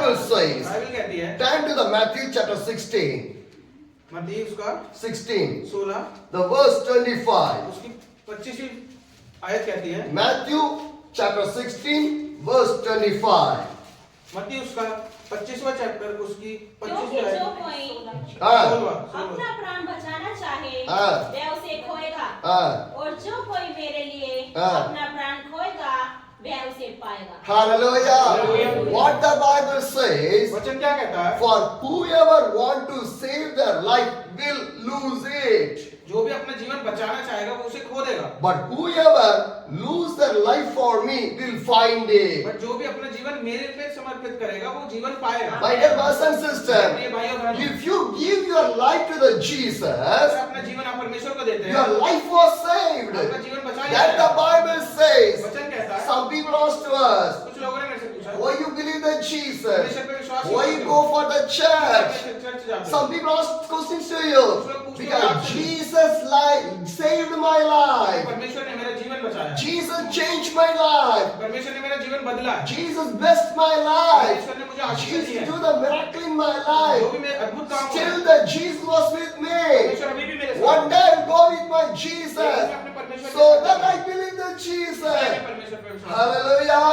Bible says, Bible कहती है turn to the Matthew chapter 16. मत्ती उसका 16, 16 the verse 25. उसकी 25वीं आयत कहती है Matthew chapter 16, verse 25. मत्ती उसका 25वां चैप्टर उसकी क्योंकि 25वीं जो आयत कोई हाँ, 16वां अपना प्राण बचाना चाहे हाँ। वह उसे खोएगा हाँ। और जो कोई मेरे लिए हाँ। अपना प्राण खोएगा वह उसे पाएगा। Hallelujah. Hallelujah. What the Bible says, वचन क्या कहता है for whoever want to save their life will lose it. जो भी अपना जीवन बचाना चाहेगा वो उसे खो देगा But whoever lose their life for me will find it. But जो भी अपना जीवन मेरे पे समर्पित करेगा वो जीवन पाएगा My dear brothers and प्रिय sisters, भाई और बहनों if you give your life to the Jesus, अगर अपना जीवन आप परमेश्वर को देते हैं your life was saved. आपका जीवन बचा लिया That the जाएगा। Bible says. वचन कहता है Some people ask to us, कुछ लोगों ने मेरे से पूछा why you believe in Jesus? परमेश्वर पे विश्वास Why क्यों you करते go हो? for the church? चर्च जाते हो? Some people ask questions to you. Because Jesus saved my life. परमेश्वर ने मेरा जीवन बचाया Jesus changed my life. परमेश्वर ने मेरा जीवन बदला है Jesus blessed my life. परमेश्वर ने मुझे आशीष दी Jesus है do the miracle in my जो life. भी मेरे अद्भुत काम हुए Still the Jesus was with me. परमेश्वर अभी भी मेरे साथ One day I'll go with my Jesus. अपने परमेश्वर So that I believe in Jesus. परमेश्वर पे विश्वास Hallelujah.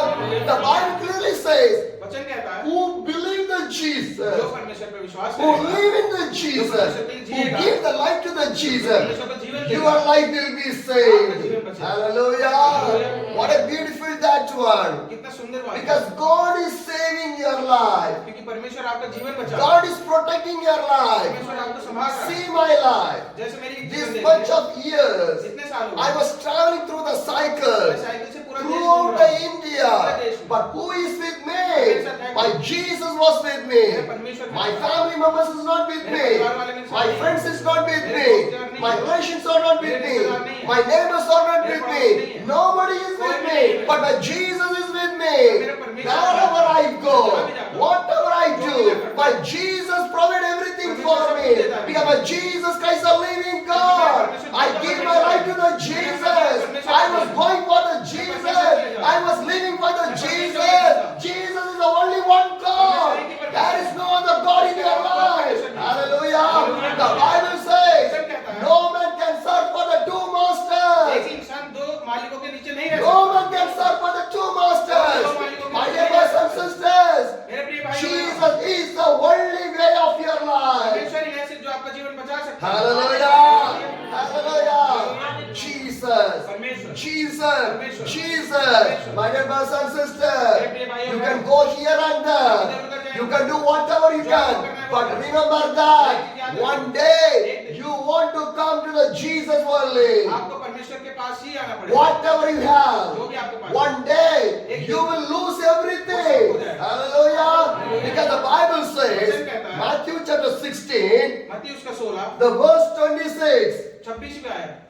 The Bible clearly says, वचन कहता है who believe in जो Jesus, परमेश्वर पे विश्वास who करेगा live in the Jesus, who give the life to the Jesus, परमेश्वर को जीवन your देगा life will be saved. Hallelujah. What a beautiful that one. कितना सुंदर बात है Because God is saving your life. क्योंकि परमेश्वर आपका जीवन बचा रहा है God is protecting your life. परमेश्वर आपको संभाल रहा है See my life. जैसे मेरी जीवन This देखिए, bunch of years, जितने साल हो I गए was traveling through the मैं cycle साइकिल से पूरा देश throughout घूम the रहा हूँ। India. But who is with me? My Jesus was with me. My family members is not with me. My friends is not with me. My relations are not with me. My neighbors are not with me. Nobody is with me. But my Jesus is with me. Wherever I go, whatever I do, my Jesus provide everything for me. Because my Jesus Christ is a living God. I give my life to the Jesus. I was going for the Jesus. I was living for the Jesus. Jesus is the only one God. There is no other God in your life. Hallelujah. The Bible says, no man can serve for the two एक masters. ही इंसान दो मालिकों के नीचे नहीं रह No man can serve for the two masters. My dear brothers and sisters, सकता मेरे प्रिय भाई Jesus is the only way of your life. परमेश्वर ही है सिर्फ जो आपका जीवन बचा सकता है Hallelujah. Hallelujah. Jesus. परमेश्वर Jesus. Jesus. My dear brothers and sisters, you can go here and there. You can do whatever you can. But remember that one day you want to come to the Jesus only. आपको परमेश्वर के पास ही आना पड़ेगा Whatever you have, जो भी आपके पास one day you will lose everything. Hallelujah. Because the Bible says, Matthew chapter 16, मत्ती उसका 16 the verse 26. 26 में आया यदि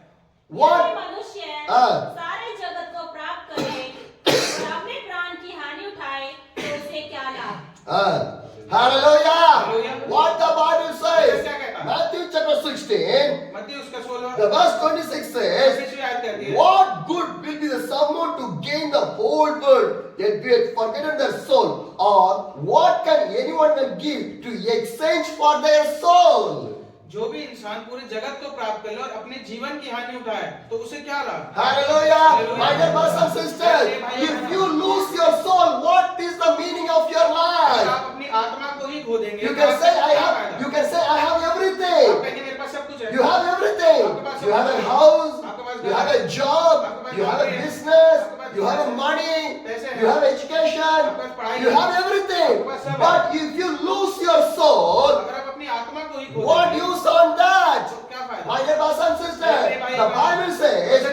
What? मनुष्य हाँ। सारे जगत को प्राप्त करे और अपने प्राण की हानि उठाए तो उसे क्या लाभ? Hallelujah. What the Bible says. Matthew chapter 16, मत्ती उसका 16 the verse 26 says, 26वीं आयत कहती है what good will be the someone to gain the whole world yet be forgotten their soul? Or what can anyone can give to exchange for their soul? जो भी इंसान पूरे जगत को प्राप्त कर ले और अपने जीवन की हानि उठाए तो उसे क्या लाभ Hallelujah. My dear brothers and sisters, if you lose your soul, what is the meaning of your अगर life? आप अपनी आत्मा को ही खो देंगे You तो can आपको say I क्या have. फायदा? You can say I have आप everything. कहेंगे मेरे पास सब कुछ है You have everything. You have a house. You have a job. You have a business. You have a money. You have education. You have everything. But if you lose your soul, अगर आप अपनी आत्मा को ही खो what देंगे use on that? तो क्या फायदा My dear brothers and sisters, the Bible says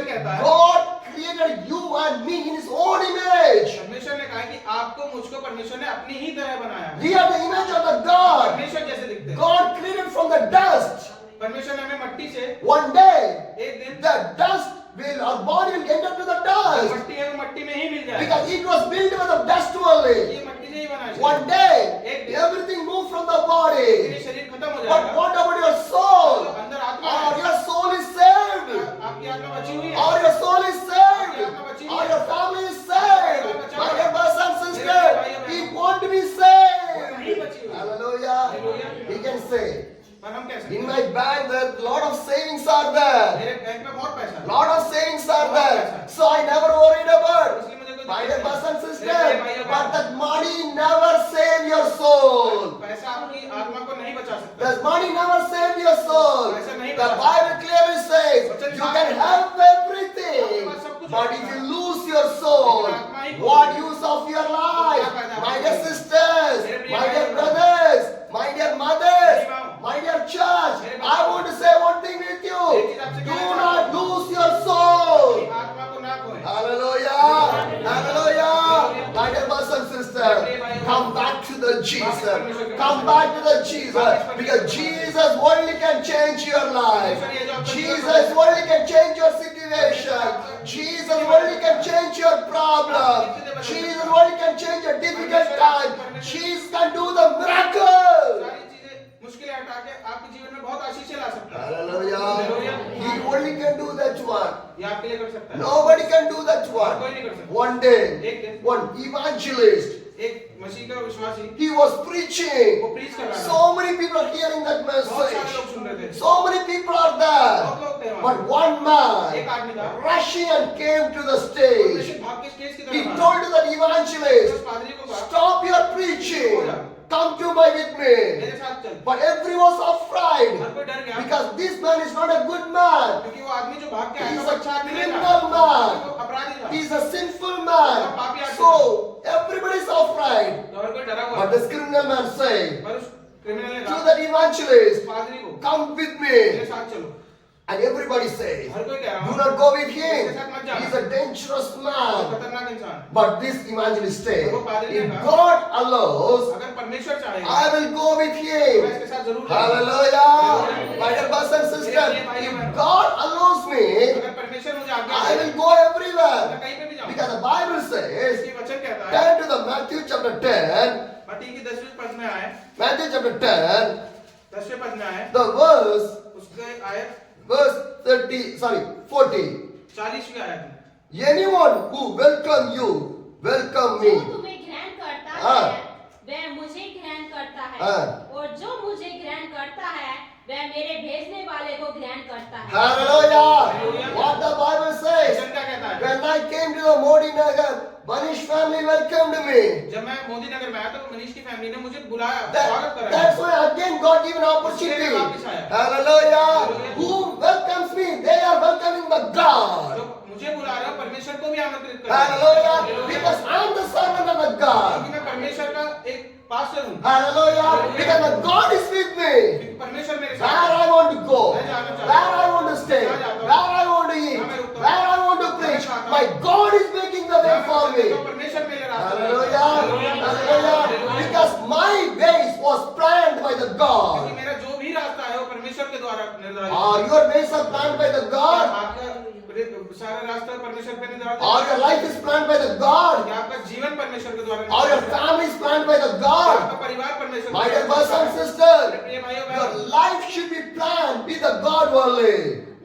God created you and me in His own image. परमेश्वर ने कहा कि आपको मुझको परमेश्वर ने अपनी ही तरह बनाया है We are the image of the God. परमेश्वर जैसे दिखते हैं God created from the dust. परमेश्वर ने हमें मट्टी से One day, एक दिन the dust will, our body will enter to the जो dust. मट्टी है वो मट्टी में ही मिल जाएगा Because it was built with the dust only. ये मट्टी से ही बना है One day, everything moved from the ये body. शरीर खत्म हो But जाएगा what about your soul? अंदर आत्मा Or है your soul is saved. आपकी आत्मा बची हुई है Or your soul is saved. Or your family is saved. My dear brothers and sisters, we want to be saved. सकते In हैं। my bank, there are lot of savings are there. मेरे bank में बहुत पैसा है, Lot of savings are there. So I never worried about. इसलिए मुझे कोई My दिक्कत dear नहीं brothers and है। sisters, मेरे भाई और but बहन, that money never save your soul. पैसा आपकी आत्मा को नहीं बचा सकता। That money never save your soul. पैसा नहीं The बचा Bible clearly says वचन you साफ can है। have everything, आपके पास सब कुछ but होता if है। you lose your soul, लेकिन आत्मा ही खो what देगी। use of your तो life? क्या फायदा My आपका dear जीवन? sisters, मेरे प्रिय my भाई dear और brothers, my dear mothers, मेरी माँ, my dear church, मेरे I बच्चों, want to say one thing with you. एक चीज आपसे Do कहना not चाहता हूँ। lose your soul. अपनी आत्मा को ना खोएं। Hallelujah! Hallelujah! My dear brothers and sisters, come back to the Jesus. Come back to the Jesus. Because Jesus only can change your life. Jesus only can change your situation. Jesus only can change your problem. Jesus only can change your difficult time. Jesus can do the miracle. सारी चीजें मुश्किलें हटा के आपके जीवन में बहुत आशीष ला सकता है। Hallelujah. He only can do that one. ये आपके लिए कर सकता है। Nobody can do that और one. कोई नहीं कर सकता। One day, एक दिन one evangelist, एक मसीह का विश्वासी he was preaching. वो प्रीच कर रहा था। So many people are hearing that बहुत सारे message. लोग सुन रहे थे। So many people are there. बहुत लोग थे वहाँ। But one man एक आदमी था। rushing and came to the वो stage. वैसे भाग के स्टेज की He तरफ आया। told to that evangelist, उस पादरी को कहा, stop your preaching. Come to my with me. मेरे साथ चल। But everyone was afraid हर कोई डर गया because this man is not a good man. क्योंकि वो आदमी जो भाग के आया He था is वो a अच्छा आदमी नहीं था। criminal man. वो अपराधी था। He is a sinful man. So everybody is afraid. तो हर कोई डरा हुआ But this criminal man said पर उस क्रिमिनल ने to कहा that evangelist, पादरी को come with मेरे me. साथ चलो। And everybody says, हर कोई कह रहा do हूँ not go with उसके him. साथ मत जाना। He is a dangerous वो man. खतरनाक इंसान है। But this evangelist said, वो पादरी ने if कहा, God allows, अगर परमेश्वर चाहेगा I will go with तो मैं him. इसके साथ जरूर जाऊंगा। Hallelujah. My dear brothers and sisters, if God allows me, अगर परमेश्वर मुझे आज्ञा I दे will go मैं everywhere. कहीं पे भी जाऊंगा। Because the Bible says, इसकी वचन कहता है turn to the Matthew chapter 10, मत्ती की 10वें पद में आए Matthew chapter 10, 10वें पद में आए the verse, उसके आयत verse 40. 40वीं आयत में Anyone who welcome you, welcome जो me. तुम्हें ग्रहण करता हाँ। है वह मुझे ग्रहण करता है हाँ। और जो मुझे ग्रहण करता है वह मेरे भेजने वाले को ग्रहण करता है। Hallelujah. What the Bible says. वचन क्या कहता है? When I came to the Modi Nagar, Manish family welcomed me. जब मैं मोदी नगर में आया तो मनीष की फैमिली ने मुझे बुलाया, स्वागत करा। That's why again God given opportunity. इसलिए मैं वापस आया। Hallelujah. Who welcomes me? They are welcoming the God. जो मुझे बुला रहा है परमेश्वर को भी आमंत्रित कर Hallelujah. Because I'm the servant of the God. क्योंकि मैं परमेश्वर का एक पास्टर हूँ। Hallelujah. Because the God is with me. क्योंकि परमेश्वर मेरे Where साथ I want to go, मैं जाना चाहता हूँ। where I want to stay, where I want to eat, where I want to preach, my God is making the way for me. तो परमेश्वर मेरे रास्ते में Hallelujah. Hallelujah. Because my ways was planned by the क्योंकि God. मेरा जो भी रास्ता है वो परमेश्वर के द्वारा निर्धारित Or your ways are planned by the God. आपका सारा रास्ता परमेश्वर पे निर्धारित Or your life is planned by the God. कि आपका जीवन परमेश्वर के द्वारा Or your family is planned by the God. आपका परिवार परमेश्वर My dear के brothers द्वारा and sisters, प्रिय भाइयों your बहनों, life should be planned with the God only.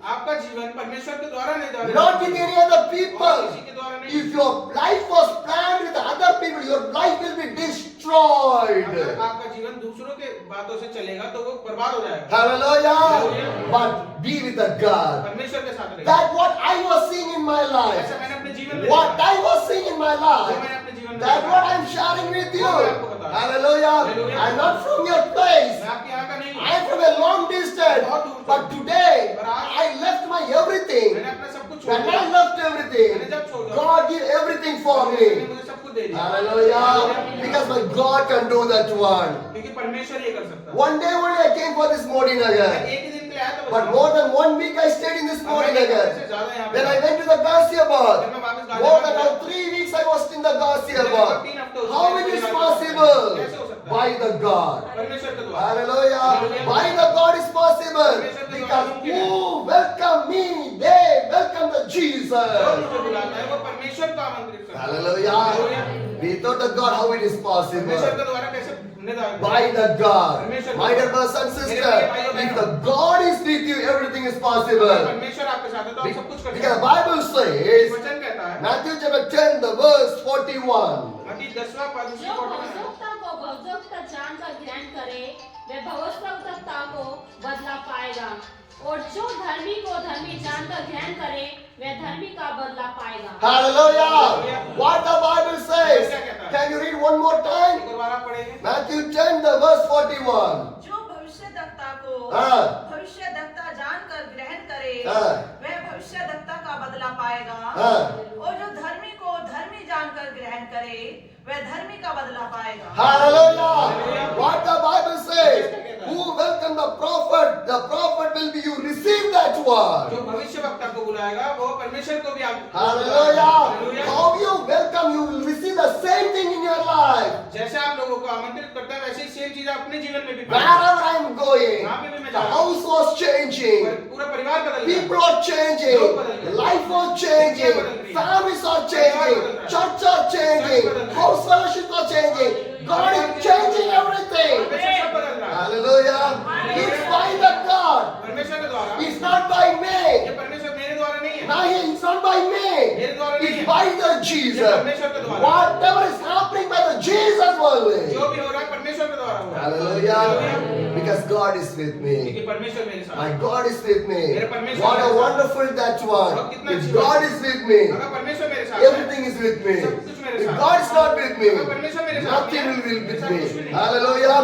आपका जीवन परमेश्वर के द्वारा निर्धारित Not with any other और people. किसी के द्वारा नहीं। If your life was planned with other people, your life will be destroyed. अगर आपका जीवन दूसरों के बातों से चलेगा तो वो बर्बाद हो जाएगा। Hallelujah. But be with the God. परमेश्वर के साथ रहेगा। That what I was seeing in my life. ऐसा मैंने अपने जीवन में What देखा। I was seeing in my जो life. मैंने अपने जीवन में That's देखा। what I'm sharing with you. वो मैं आपको बता रहा हूँ। Hallelujah. I'm not from your place. मैं आपके यहाँ का नहीं हूँ। I'm from a long distance. बहुत दूर से। But today, I left my everything. मैंने अपना सब कुछ छोड़ When दिया। I left everything, मैंने जब छोड़ दिया, God gave everything for परमेश्वर ने me. मुझे सब कुछ दे दिया। Hallelujah. Because my God can do that one. क्योंकि परमेश्वर ये कर सकता है। One day only I came for this Modi मैं Nagar. एक ही दिन के लिए आया था। But more than 1 week I stayed in this Modi से Nagar. ज्यादा यहाँ पे Then I went to the Ghaziabad. जब मैं वापस More गाजियाबाद than गया, 3 weeks I was in the लगभग Ghaziabad. 3 हफ्ते हो चुके How हैं it is पूरी possible? कैसे हो सकता है? By the God. परमेश्वर के द्वारा। Hallelujah. By the God is possible. Because who welcome me, they welcome the जो Jesus. मुझे बुलाता है वो परमेश्वर को आमंत्रित करता है। Hallelujah. Without the God, how it is परमेश्वर possible? के द्वारा कैसे निर्धारित By the God. परमेश्वर My dear brothers and sisters, if the God is with you, everything is possible. परमेश्वर आपके साथ है तो आप सब कुछ कर सकते Because the हैं। Bible says, वचन कहता है Matthew chapter 10, the verse 41. मत्ती 10वां पद उसकी जो 40 में है। भौजोक्ता को भौजोक्ता जानकर ग्रहण करे वह वह भविष्यवक्ता को बदला पाएगा, और जो धर्मी को धर्मी जानकर ग्रहण करे वह धर्मी का बदला पाएगा। Hallelujah. What the Bible says. Can you read one more time? एक और बार आप पढ़ेंगे। Matthew 10, the verse 41. जो भविष्यद्वक्ता को हाँ। भविष्यद्वक्ता जानकर ग्रहण करे हाँ। वह भविष्यद्वक्ता का बदला पाएगा, हाँ। और जो धर्मी को धर्मी जानकर ग्रहण करे वह धर्मी का बदला पाएगा। Hallelujah. What the Bible says. Who welcome the prophet will be you receive that word. जो भविष्यवक्ता को बुलाएगा वो परमेश्वर को भी आप Hallelujah. How you welcome, you will receive the same thing in your life. जैसे आप लोगों को आमंत्रित करता है वैसे ही सेम चीज अपने जीवन में भी Wherever I am going, जहाँ पे भी मैं the जा रहा हूँ, house was changing. पूरा परिवार बदल गया, People are changing. Life was changing. Families are changing. Church are changing. House fellowships are changing. God is changing everything. परमेश्वर सब बदल रहा है। Hallelujah. It's by the God. परमेश्वर के द्वारा, It's not by ये me. परमेश्वर मेरे द्वारा नहीं है, Now it's not by me. मेरे द्वारा नहीं It's है, by the ये Jesus. परमेश्वर के द्वारा। Whatever is happening by the Jesus only. जो भी हो रहा है परमेश्वर के द्वारा हो रहा है। Hallelujah. Because God is with me. क्योंकि परमेश्वर मेरे साथ My है। God is with me. मेरे परमेश्वर What a मेरे साथ। wonderful that one. और कितना If अच्छी God बात is with me, अगर परमेश्वर मेरे साथ है, everything is with me. सब कुछ मेरे If साथ God है। is not with me, अगर परमेश्वर मेरे साथ nothing नहीं है, will be मेरे with साथ कुछ भी me. नहीं। Hallelujah.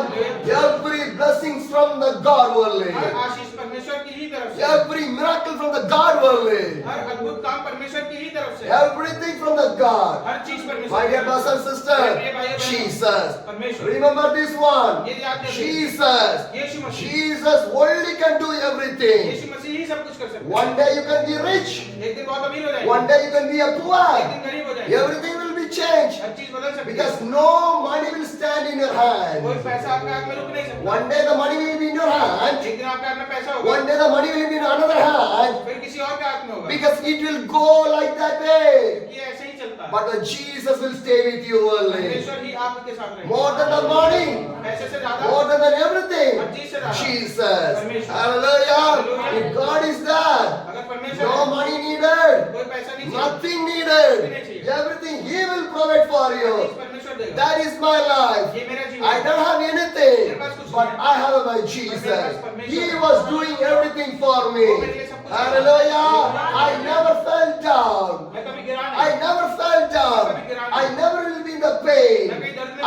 Every blessings from the God only. हर आशीष परमेश्वर की ही तरफ से, Every miracle from the God only. हर अद्भुत काम परमेश्वर की ही तरफ से, Everything from the God. हर चीज परमेश्वर My की dear तरफ brothers and से। sisters, मेरे भाइयों बहनों, Jesus. परमेश्वर, Remember this one. ये याद रखिए, Jesus. Yeshu Masih, Jesus only can do everything. यीशु मसीह ही सब कुछ कर सकता है। One day you can be rich. एक दिन बहुत अमीर हो जाएंगे, One day you can be a एक poor. दिन गरीब हो जाएंगे, Everything will be changed. हर चीज बदल सकती है। Because no money will stand in your hand. कोई पैसा आपके हाथ में रुक नहीं सकता। One day the money will be in your hand. एक दिन आपके हाथ में पैसा होगा, One day the money will be in another hand. फिर किसी और के हाथ में होगा, Because it will go like that way. ये ऐसे ही चलता है। But the Jesus will stay with you only. परमेश्वर ही आपके साथ रहेगा। More than the money. पैसे से ज्यादा, More than everything. हर चीज से ज्यादा, Jesus. परमेश्वर। Hallelujah. If God is there, अगर परमेश्वर no है, money needed. कोई पैसा नहीं चाहिए, Nothing needed. Everything He will provide for her you. चीज परमेश्वर देगा। That is my life. ये मेरा जीवन I है। don't have anything, but I have my Jesus. He was doing everything for me. Hallelujah. I never fell down. मैं कभी गिरा I नहीं, never fell down. I never will be in the pain.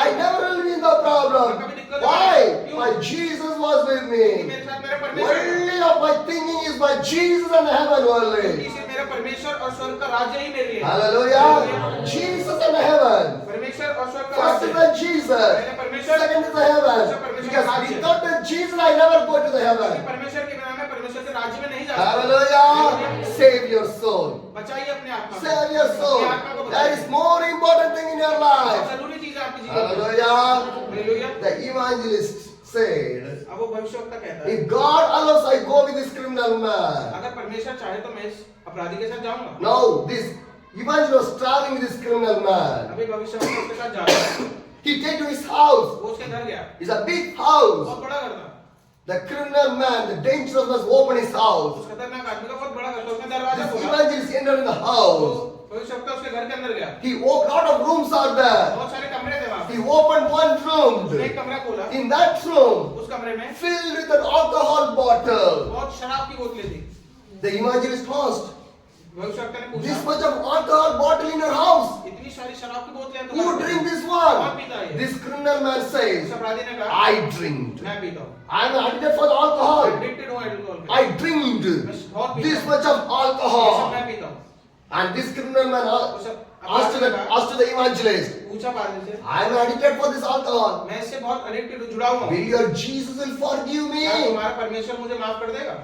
I never will be in the problem. Why? My Jesus was with me. मेरे साथ मेरा परमेश्वर है। Only of my thinking is my Jesus and heaven only. इसे मेरा परमेश्वर और स्वर्ग का राज्य ही मेरे लिए है। Hallelujah. Jesus and heaven. परमेश्वर और स्वर्ग का First राज्य is the Jesus. Second is the heaven. Because without the Jesus I never go to the heaven. परमेश्वर के बिना मैं परमेश्वर के राज्य में नहीं जा सकता। Hallelujah. Save your soul. बचाइए अपने आत्मा को। Save your soul. अपनी आत्मा को That बचाइए। is more important thing in your बहुत life. जरूरी चीज है आपके जीवन में। Hallelujah. Hallelujah. The evangelist said, अब वो भविष्यवक्ता कहता है, if God allows, I go with this criminal man. अगर परमेश्वर चाहे तो मैं इस अपराधी के साथ जाऊंगा। Now this evangelist was traveling with this criminal man. अभी भविष्यवक्ता उसके साथ जा रहा है। He came to his house. वो उसके घर गया, It's a big house. बहुत बड़ा घर था। The criminal man, the dangerous was opened his house. उस खतरनाक आदमी का बहुत बड़ा घर था, उसने दरवाजा This खोला। evangelist entered in the house. तो भविष्यवक्ता उसके घर के अंदर गया। He opened, lot of rooms are there. बहुत सारे कमरे थे वहाँ पे। He opened one उसने room. एक कमरा खोला, In that room, उस कमरे में filled with an alcohol bottle. बहुत शराब की बोतलें थी। The evangelist asked, भविष्यवक्ता ने this पूछा, much of alcohol bottle in your house? इतनी सारी शराब की बोतलें हैं Who तुम्हारे drink पास? this कौन one? पीता है? This criminal man उस says, अपराधी ने कहा, I drink. मैं पीता हूँ। I am addicted for the alcohol. Addicted हूँ alcohol के। I drink this much of ये सब alcohol. मैं पीता हूँ। And this criminal man उस asked to the evangelist, पूछा पादरी से, I am addicted for this alcohol. मैं इससे बहुत addicted हूँ, जुड़ा हुआ हूँ। Will your Jesus will forgive क्या me? तुम्हारा परमेश्वर मुझे माफ कर देगा?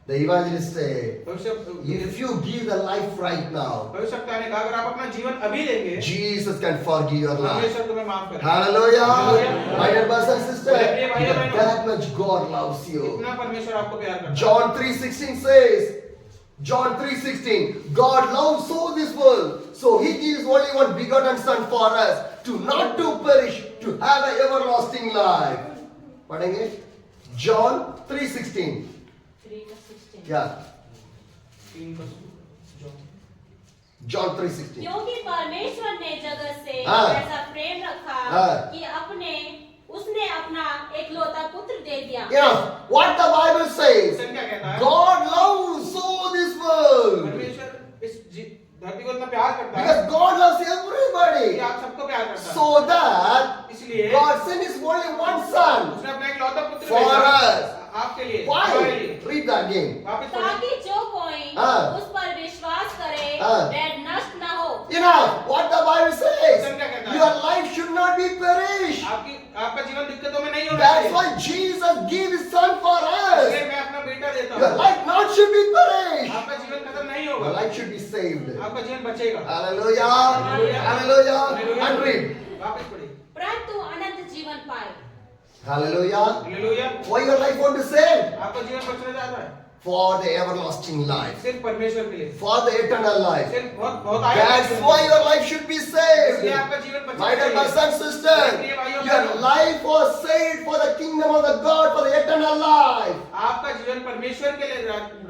The evangelist said, भविष्यवक्ता if you give the life right now, ने कहा, अगर आप अपना जीवन अभी देंगे, Jesus can forgive your life. परमेश्वर तुम्हें माफ करेगा। Hallelujah. My dear brothers and sisters, मेरे भाइयों बहनों, that much God loves you. इतना परमेश्वर आपको प्यार करता है। John 3:16 says, John 3:16, God loves so this world, so He gives only one begotten Son for us, to not to perish, to have an everlasting life. पढ़ेंगे? John 3:16. 3:16 Yeah, 3 John 3:16. क्योंकि परमेश्वर ने जगत से हाँ। ऐसा प्रेम रखा हाँ। कि उसने अपना एकलौता पुत्र दे दिया। Enough. What the Bible says. वचन क्या कहता है? God loves so this world. परमेश्वर इस धरती को इतना प्यार करता है Because God loves कि everybody. आप सबको प्यार करता है। So that इसलिए God sent His only one Son उसने अपना एक लौता पुत्र for भेजा us. आपके लिए, हमारे Why? लिए। Read that again. वापस पढ़िए। ताकि जो कोई हाँ। उस पर विश्वास करे हाँ। वह नष्ट न हो। Enough. What the Bible says. वचन क्या कहता है? Your life should not be perished. आपका जीवन दिक्कतों में नहीं होना That's चाहिए। why Jesus gave His Son for us. इसलिए मैं अपना बेटा देता Your हूँ। life not should be perished. आपका जीवन खत्म नहीं Your होगा, life should be saved. आपका जीवन बचेगा। Hallelujah. Hallelujah. Hallelujah. And read. वापस पढ़िए। परंतु अनंत जीवन पाए। Hallelujah. Hallelujah. Why your life want to save? आपका जीवन बचना चाहता है For the everlasting life. सिर्फ परमेश्वर के लिए, For the eternal life. सिर्फ बहुत बहुत आगे That's के लिए। why your life should be saved. इसलिए आपका जीवन बचना My dear brothers and चाहिए। sisters, your life was saved for the kingdom of the God, for the eternal life. आपका जीवन परमेश्वर के लिए,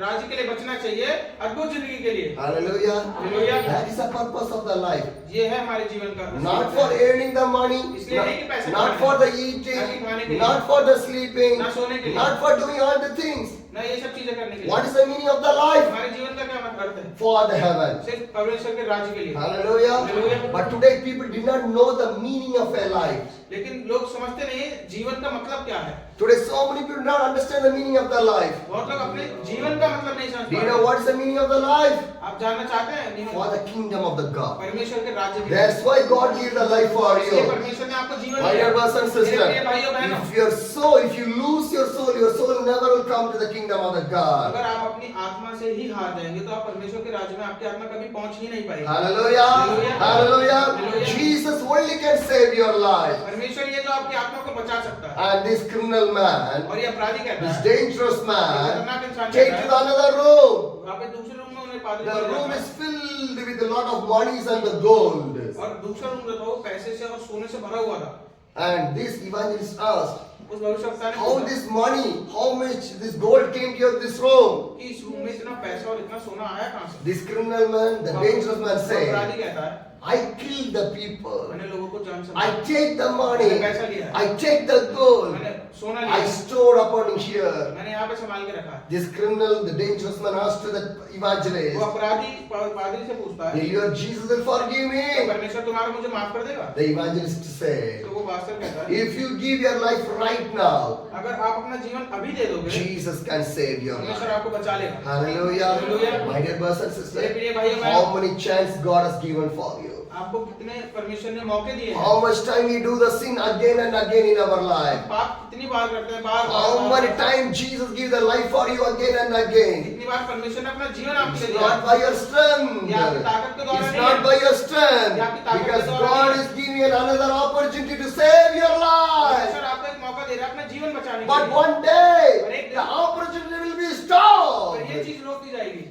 राज्य के लिए बचना चाहिए, अद्भुत जिंदगी के लिए। Hallelujah. Hallelujah. That is the purpose of the life. ये है हमारे जीवन का। Not for earning the money, इसलिए नहीं कि पैसे not कमाने, for the ना कि खाने के eating, लिए, not for the sleeping, ना सोने के लिए, not for doing all the things. ना ये सब चीजें करने के लिए। What is the meaning of the life? हमारे जीवन का क्या मतलब है? For the heaven. सिर्फ परमेश्वर के राज्य के लिए। Hallelujah. Hallelujah. But today people did not know the meaning of a life. लेकिन लोग समझते नहीं जीवन का मतलब क्या है। Today so many people do not understand the meaning of the life. बहुत लोग अपने जीवन का मतलब नहीं समझ Do you पाते। know what is the meaning of the life? आप जानना चाहते हैं? नहीं। For the kingdom of the God. परमेश्वर के राज्य के लिए। That's why God gave the life for इसलिए you. परमेश्वर ने आपको जीवन My dear brothers and मेरे प्रिय भाइयों sisters, बहनों, if you lose your soul never will come to the kingdom of the God. अगर आप अपनी आत्मा से ही हार जाएंगे तो आप परमेश्वर के राज्य में आपकी आत्मा कभी पहुंच ही नहीं पाएगी। Hallelujah. Hallelujah. Hallelujah. Hallelujah. Jesus only can save your life. परमेश्वर ये तो आपकी आत्मा को बचा सकता है। And this criminal man, और ये अपराधी कहता this है, dangerous man, खतरनाक इंसान take कहता to है, the another room. वहाँ पे दूसरे रूम में उन्हें पादरी The ले room जाता is है। filled with a lot of monies and the gold. और दूसरा रूम जो था वो पैसे से और सोने से भरा हुआ था। And this evangelist asked, उस भविष्यवक्ता ने how पूछा this money, how much this gold came to your this room? कि इस रूम में इतना पैसा और इतना सोना आया कहाँ से? This criminal man, the dangerous man वो said, अपराधी कहता है, I killed the people. मैंने लोगों को जान से I मारा। take the money. मैंने पैसा लिया है। I take the gold. मैंने सोना I लिया, store upon here. मैंने यहाँ पे संभाल के रखा है। This criminal, the dangerous man asked to the वो evangelist, अपराधी पादरी से पूछता है, will your Jesus will forgive तो me? परमेश्वर तुम्हारा मुझे माफ कर देगा? The evangelist said, तो वो पास्टर कहता है, if you give your life right now, अगर आप अपना जीवन अभी दे दोगे, Jesus can save your परमेश्वर life. आपको बचा लेगा। Hallelujah. Hallelujah. My dear brothers and मेरे sisters, प्रिय भाइयों how बहनों, many chances God has given for you? आपको कितने परमेश्वर ने मौके दिए हैं? How much time we do the sin again and again in our life? पाप कितनी बार करते हैं? बार How many times Jesus give the life for you again and again? कितनी बार परमेश्वर ने अपना जीवन आपके It's लिए दिया? not by your strength. ये आपकी ताकत के द्वारा It's नहीं not है। by your strength. ये आपकी ताकत के Because द्वारा God नहीं is giving you another opportunity to save your life. परमेश्वर आपको एक मौका दे रहा है अपना जीवन बचाने के But लिए। one day, the opportunity will be और ये stopped. चीज रोक दी जाएगी।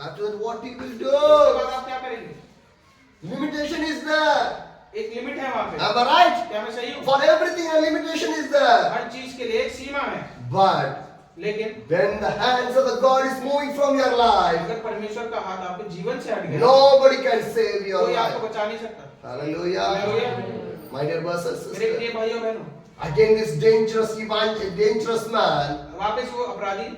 After that, what you will उसके बाद do? आप क्या करेंगे? Limitation is there. एक लिमिट है वहाँ पे। Am I right? क्या मैं सही हूँ? For everything, a limitation is there. हर चीज के लिए एक सीमा है। But लेकिन when the hands of the God is moving from your life, अगर परमेश्वर का हाथ आपके जीवन से हट गया, nobody can save your कोई आपको life. बचा नहीं सकता। Hallelujah. Hallelujah. My dear brothers and मेरे प्रिय sisters, भाइयों बहनों, again this dangerous man वापस वो अपराधी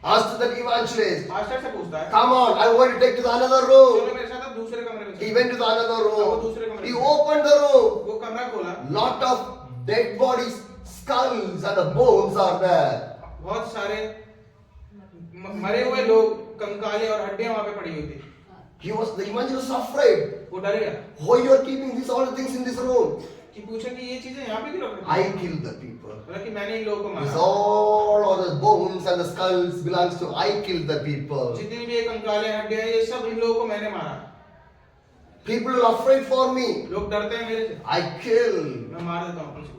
asked the evangelist, मास्टर से पूछता है, come on, I want to take you to another चलो room. मेरे साथ आप दूसरे कमरे में He चलो। went to the another वो room. दूसरे कमरे He में opened the room. वो कमरा खोला, Lot of dead bodies, skulls and the bones are there. बहुत सारे मरे हुए लोग, कंकाले और हड्डियां वहां पे पड़ी हुई थी। The evangelist was afraid. वो डर गया Why you are keeping these all the things in this room? कि पूछा कि ये चीजें यहाँ पे क्यों रख I रखी हैं? killed the people. बोला कि मैंने इन लोगों को These मारा। all of the bones and the skulls belongs to I killed the people. जितनी भी ये कंकाले हड्डियां हैं, ये सब इन लोगों को मैंने मारा। People are afraid for me. लोग डरते हैं मेरे से, I killed. मैं मार देता हूँ उसको।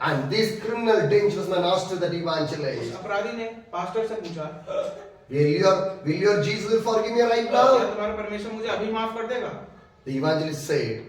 And this criminal dangerous man asked to the उस evangelist, अपराधी ने पास्टर से पूछा, will your Jesus will forgive me right क्या now? तुम्हारा परमेश्वर मुझे अभी माफ कर देगा? The evangelist said,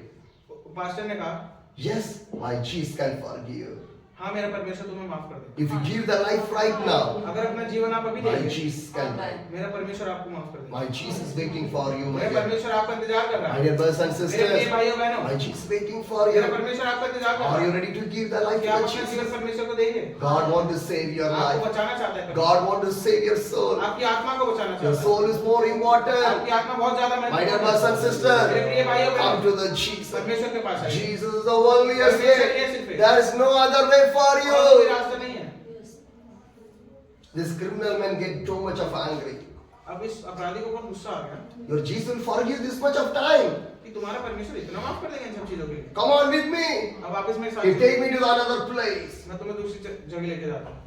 पास्टर ने कहा, yes, my Jesus can forgive you. हाँ मेरा परमेश्वर तुम्हें माफ कर दे। If you give the life right now, अगर अपना जीवन आप अभी my देंगे, Jesus can. मेरा परमेश्वर आपको माफ कर देगा। My Jesus waiting for you, my मेरा dear. परमेश्वर आपका इंतजार कर रहा My है। dear brothers and मेरे प्रिय sisters, भाइयों बहनों, my Jesus waiting for मेरा you. परमेश्वर आपका इंतजार कर Are रहा you है। ready to give the life क्या आप to अपना Jesus? जीवन परमेश्वर को देंगे? God want to save your आपको life. बचाना चाहता है। God want to save your soul. आपकी आत्मा को बचाना Your चाहता है। soul is more important. आपकी आत्मा बहुत ज्यादा My dear महत्वपूर्ण brothers है। and sisters, मेरे प्रिय भाइयों come बहनों, to the Jesus. परमेश्वर के पास आइए। Jesus is the onlyest way. There is no other way for और कोई you. रास्ता नहीं है। This criminal man get too much of angry. अब इस अपराधी को बहुत गुस्सा आ गया Your Jesus will forgive this much of time. कि तुम्हारा परमेश्वर इतना माफ कर देगा इन सब चीजों के लिए। Come on with me. अब वापस मेरे साथ He चलो। take me to the another place. मैं तुम्हें दूसरी जगह लेके जाता हूँ।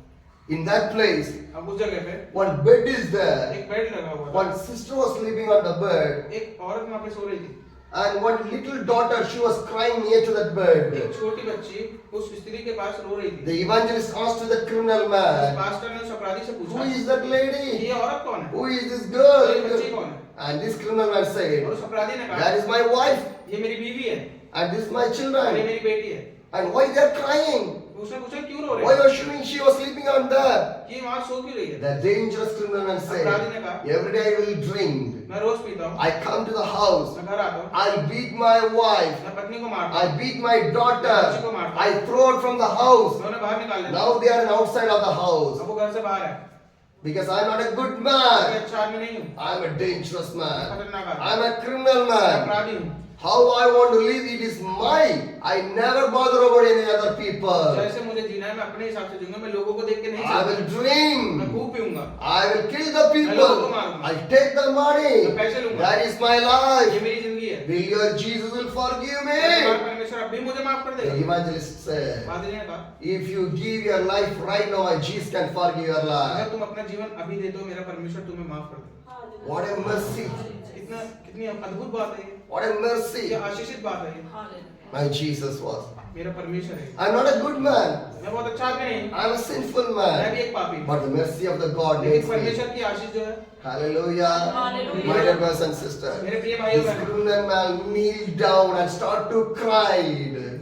In that place, अब उस जगह पे one bed is there. एक बेड लगा हुआ था। One sister was sleeping on the bed, एक औरत वहाँ पे सो रही थी। and one little daughter, she was crying near to that bed. एक छोटी बच्ची उस स्त्री के पास रो रही थी। The evangelist asked to the criminal उस man, पास्टर ने उस अपराधी से "Who पूछा, is that lady? ये औरत कौन है? Who is this ये girl?" बच्ची कौन है? And this criminal man और said, उस अपराधी ने कहा, "That is my wife, ये मेरी बीवी है and this is my और ये children. मेरी बेटी है। And why they are crying? उसने पूछा क्यों रो रहे Why हैं? was she was sleeping on there?" कि वहाँ सो क्यों रही है? The dangerous criminal man said, अपराधी ने कहा, "Every day I will drink. मैं रोज पीता हूँ, I come to the house. मैं घर आता हूँ, I'll beat my wife. मैं पत्नी को मारता I हूँ, beat my daughter. I throw it from the house. मैं उन्हें बाहर निकाल देता हूँ। Now they are outside of the house. अब वो घर से बाहर है, Because I'm not a good मैं man. अच्छा आदमी नहीं हूँ, I'm a dangerous man. खतरनाक आदमी, I'm a criminal मैं man. अपराधी हूँ। How I want to live, it is my. I never bother about any other people. जैसे मुझे जीना है मैं अपने हिसाब से जीऊंगा, मैं लोगों को देख के नहीं I will जीऊंगा, मैं drink. खूब पीऊंगा, I will kill the people. I'll take the money. मैं पैसे लूंगा, That is my ये life. मेरी जिंदगी है। Will your Jesus will forgive तुम्हारा me? परमेश्वर अब भी मुझे माफ कर The देगा। evangelist said, पादरी ने कहा, if you give your life right now, my Jesus can forgive your अगर life. तुम अपना जीवन अभी दे दो, मेरा परमेश्वर तुम्हें माफ कर देगा। What a mercy. कितनी अद्भुत बात है ये, What a mercy. क्या आशीषित बात है ये। My Jesus was. मेरा परमेश्वर है, I'm not a good man. मैं बहुत अच्छा आदमी नहीं हूँ, I'm a sinful मैं man. भी एक पापी हूँ, But the mercy of the God लेकिन makes me. परमेश्वर की आशीष जो है, Hallelujah. Hallelujah. My dear brothers and sisters. मेरे प्रिय भाइयों This बहनों, criminal man kneeled down and started to cry.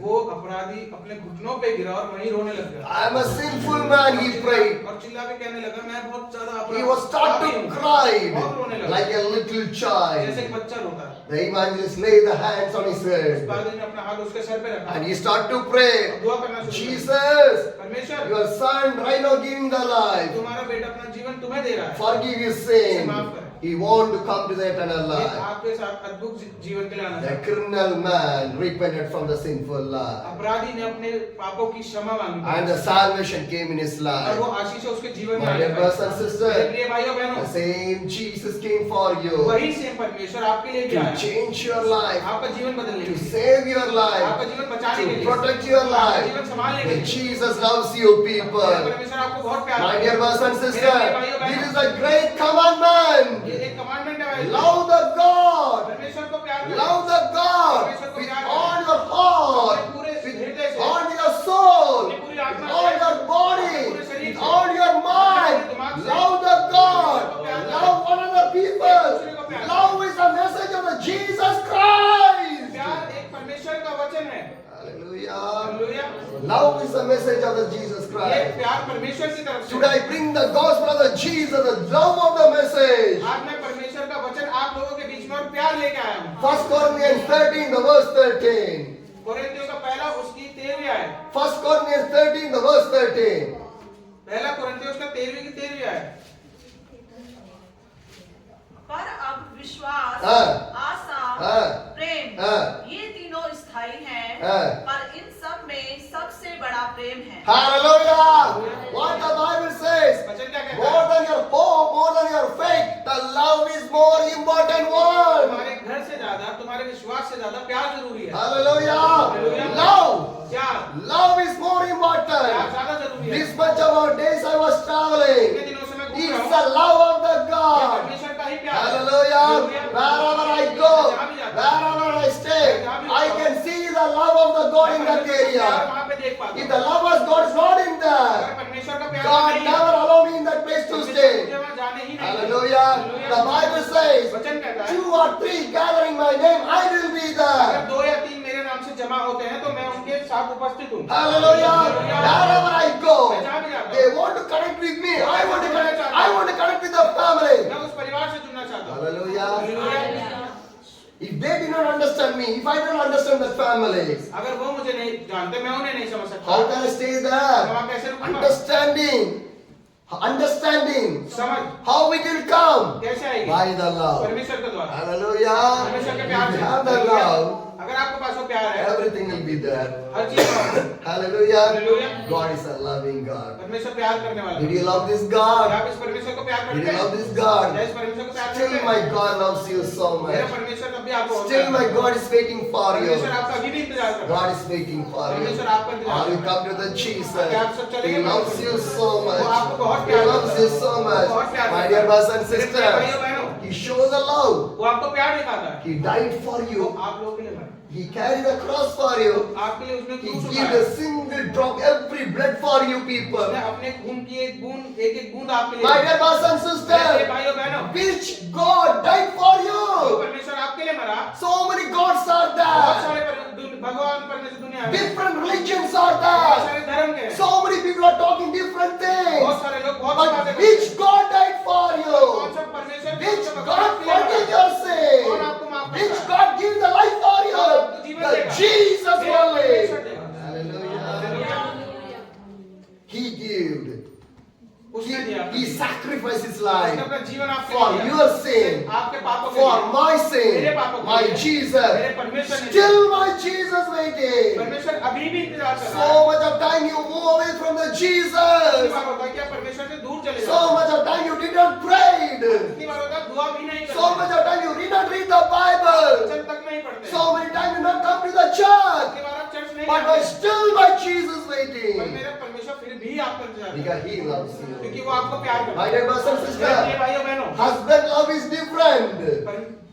वो अपराधी अपने घुटनों पे गिरा और वहीं रोने लग गया। I am a sinful man, he prayed. और चिल्ला के कहने लगा, मैं बहुत ज्यादा He was started to cry बहुत रोने लगा, like a little जैसे child. एक बच्चा रोता है। The evangelist laid the hands on his उस head पादरी ने अपना हाथ उसके सर पे रखा and he started to pray. और दुआ करना शुरू किया। Jesus, परमेश्वर, your son right now giving the life. तुम्हारा बेटा अपना जीवन तुम्हें दे रहा है, Forgive his sin. He want to come to the eternal ये life. आपके साथ अद्भुत जीवन के लिए आना The चाहता है। criminal man repented from the sinful life. अपराधी ने अपने पापों की क्षमा मांगी And the salvation came in his और life. वो आशीष उसके जीवन में My आने dear लगा। brothers and मेरे sisters, प्रिय भाइयों the बहनों, same Jesus came for you वही सेम परमेश्वर आपके लिए भी to आया, change your life, आपका जीवन बदलने के to लिए, save your आपका life, जीवन बचाने के to लिए, protect your आपका life. जीवन संभालने के And लिए। Jesus loves you, मेरा people. परमेश्वर आपको बहुत प्यार My करता dear है। brothers and मेरे प्रिय sisters, भाइयों बहनों, this is a great commandment. ये एक कमांडमेंट है भाई। Love the God. परमेश्वर को प्यार करो। Love the God with all your heart, with all your soul, with all your body, with all your mind. Love the God. Love one other people. Love is the message of the Jesus Christ. प्यार एक परमेश्वर का वचन है। Hallelujah. Hallelujah. Love is the message of the Jesus ये Christ. प्यार परमेश्वर की तरफ से। Should I bring the gospel of the Jesus, the love of the message? आज मैं परमेश्वर का वचन आप लोगों के बीच में और प्यार लेके आया हूँ। 1 Corinthians 13, the verse 13. कोरिन्थियों का पहला उसकी 13वीं आयत। 1 Corinthians 13, the verse 13. पहला कोरिन्थियों का 13वीं की 13वीं आयत। पर अब विश्वास, हाँ। आशा, हाँ। प्रेम, हाँ। ये तीनों स्थायी हैं, हाँ। पर इन सब में सबसे बड़ा प्रेम है। Hallelujah. What the Bible says. वचन क्या कहता More है? than your hope, more than your faith, the love is more important one. तुम्हारे घर से ज्यादा, तुम्हारे विश्वास से ज्यादा प्यार जरूरी है। Hallelujah. Love. प्यार, Love is more प्यार important. ज्यादा जरूरी है। This much of our days I was इतने traveling. दिनों से मैं घूम It's रहा the हूँ। love of the ये God. परमेश्वर का ही प्यार है। Hallelujah. Wherever I go, wherever I stay, I can see the love of the God in that प्यार area. वहाँ पे देख पाता If हूँ। the love of God is not in अगर there, परमेश्वर का प्यार God नहीं है, never allow me in that place to मुझे stay. वहाँ जाने ही नहीं। Hallelujah. The Bible says, वचन कहता है, 2 or 3 gathering my name, I will be अगर there. 2 या 3 मेरे नाम से जमा होते हैं तो मैं उनके साथ उपस्थित हूँ। Hallelujah. Wherever if I don't understand that family, अगर वो मुझे नहीं जानते, मैं उन्हें नहीं समझ सकता। how can I stay मैं there? वहाँ कैसे रुकूंगा? Understanding. समझ How it will come? कैसे आएगी? By the love. परमेश्वर के द्वारा। Hallelujah. परमेश्वर के If प्यार you से। have the love, अगर आपके पास वो प्यार है, everything will be there. हर चीज होगा। Hallelujah. Hallelujah. God is a loving God. परमेश्वर प्यार करने वाला Did है। you love this क्या God? आप इस परमेश्वर को प्यार Did करते you हैं? love this God? क्या इस परमेश्वर को प्यार करते Still हैं? my God loves you so मेरा much. परमेश्वर तब भी आपको होता Still है। my God is waiting for you. परमेश्वर आपका अभी भी इंतजार कर रहा है। God is waiting for you. परमेश्वर आपका इंतजार Are you कर रहा है। come to the Jesus? क्या आप सब चलेंगे? He loves you so much. वो आपको बहुत He प्यार loves करता है। you so much. बहुत प्यार My करता dear है। brothers and मेरे प्रिय भाइयों sisters, बहनों, He shows the love. वो आपको प्यार दिखाता है। He died for वो you. आप लोगों के लिए मरा। He carried the cross for you. आपके लिए उसने He क्रूस gave उठाया। a single drop every blood for you people. उसने अपने खून की एक बूंद, एक बूंद आपके लिए। My dear brothers and मेरे sisters, भाइयों बहनों, which God died for जो you? परमेश्वर आपके लिए मरा, So many gods are बहुत there. सारे भगवान परमेश्वर दुनिया में, Different religions are बहुत there. सारे धर्म के हैं। So many people are talking different बहुत things. सारे लोग बहुत सी बातें But करते हैं। which God died for कौन you? सा परमेश्वर Which कौन सा God भगवान आपके लिए forgive मरा? your sin? कौन आपको माफ करता Which है? God give the life for you? कौन आपको जीवन The देगा? Jesus मेरा only. परमेश्वर देगा। Hallelujah. He gave. उसने दिया अपना He जीवन। sacrificed his उसने life अपना जीवन आपके for लिए दिया। your sin, आपके पापों के for लिए। my मेरे sin. पापों के My लिए। Jesus. मेरे परमेश्वर ने Still my Jesus waiting. परमेश्वर अभी भी इंतजार कर रहा So है। much of time you move away from the कितनी Jesus. बार होता है कि आप परमेश्वर से दूर चले So जाते हैं। much of time you did not pray. कितनी बार होता है दुआ भी नहीं करते। So much of time you did not read the Bible. वचन तक नहीं पढ़ते। So many times you not come to the church. कितनी बार आप चर्च नहीं But जाते। still my Jesus पर waiting. मेरा परमेश्वर फिर भी आपका इंतजार कर रहा Because He loves है। you. क्योंकि वो आपको प्यार करता My है। dear brothers and मेरे sisters, भाइयों बहनों, husband love is different.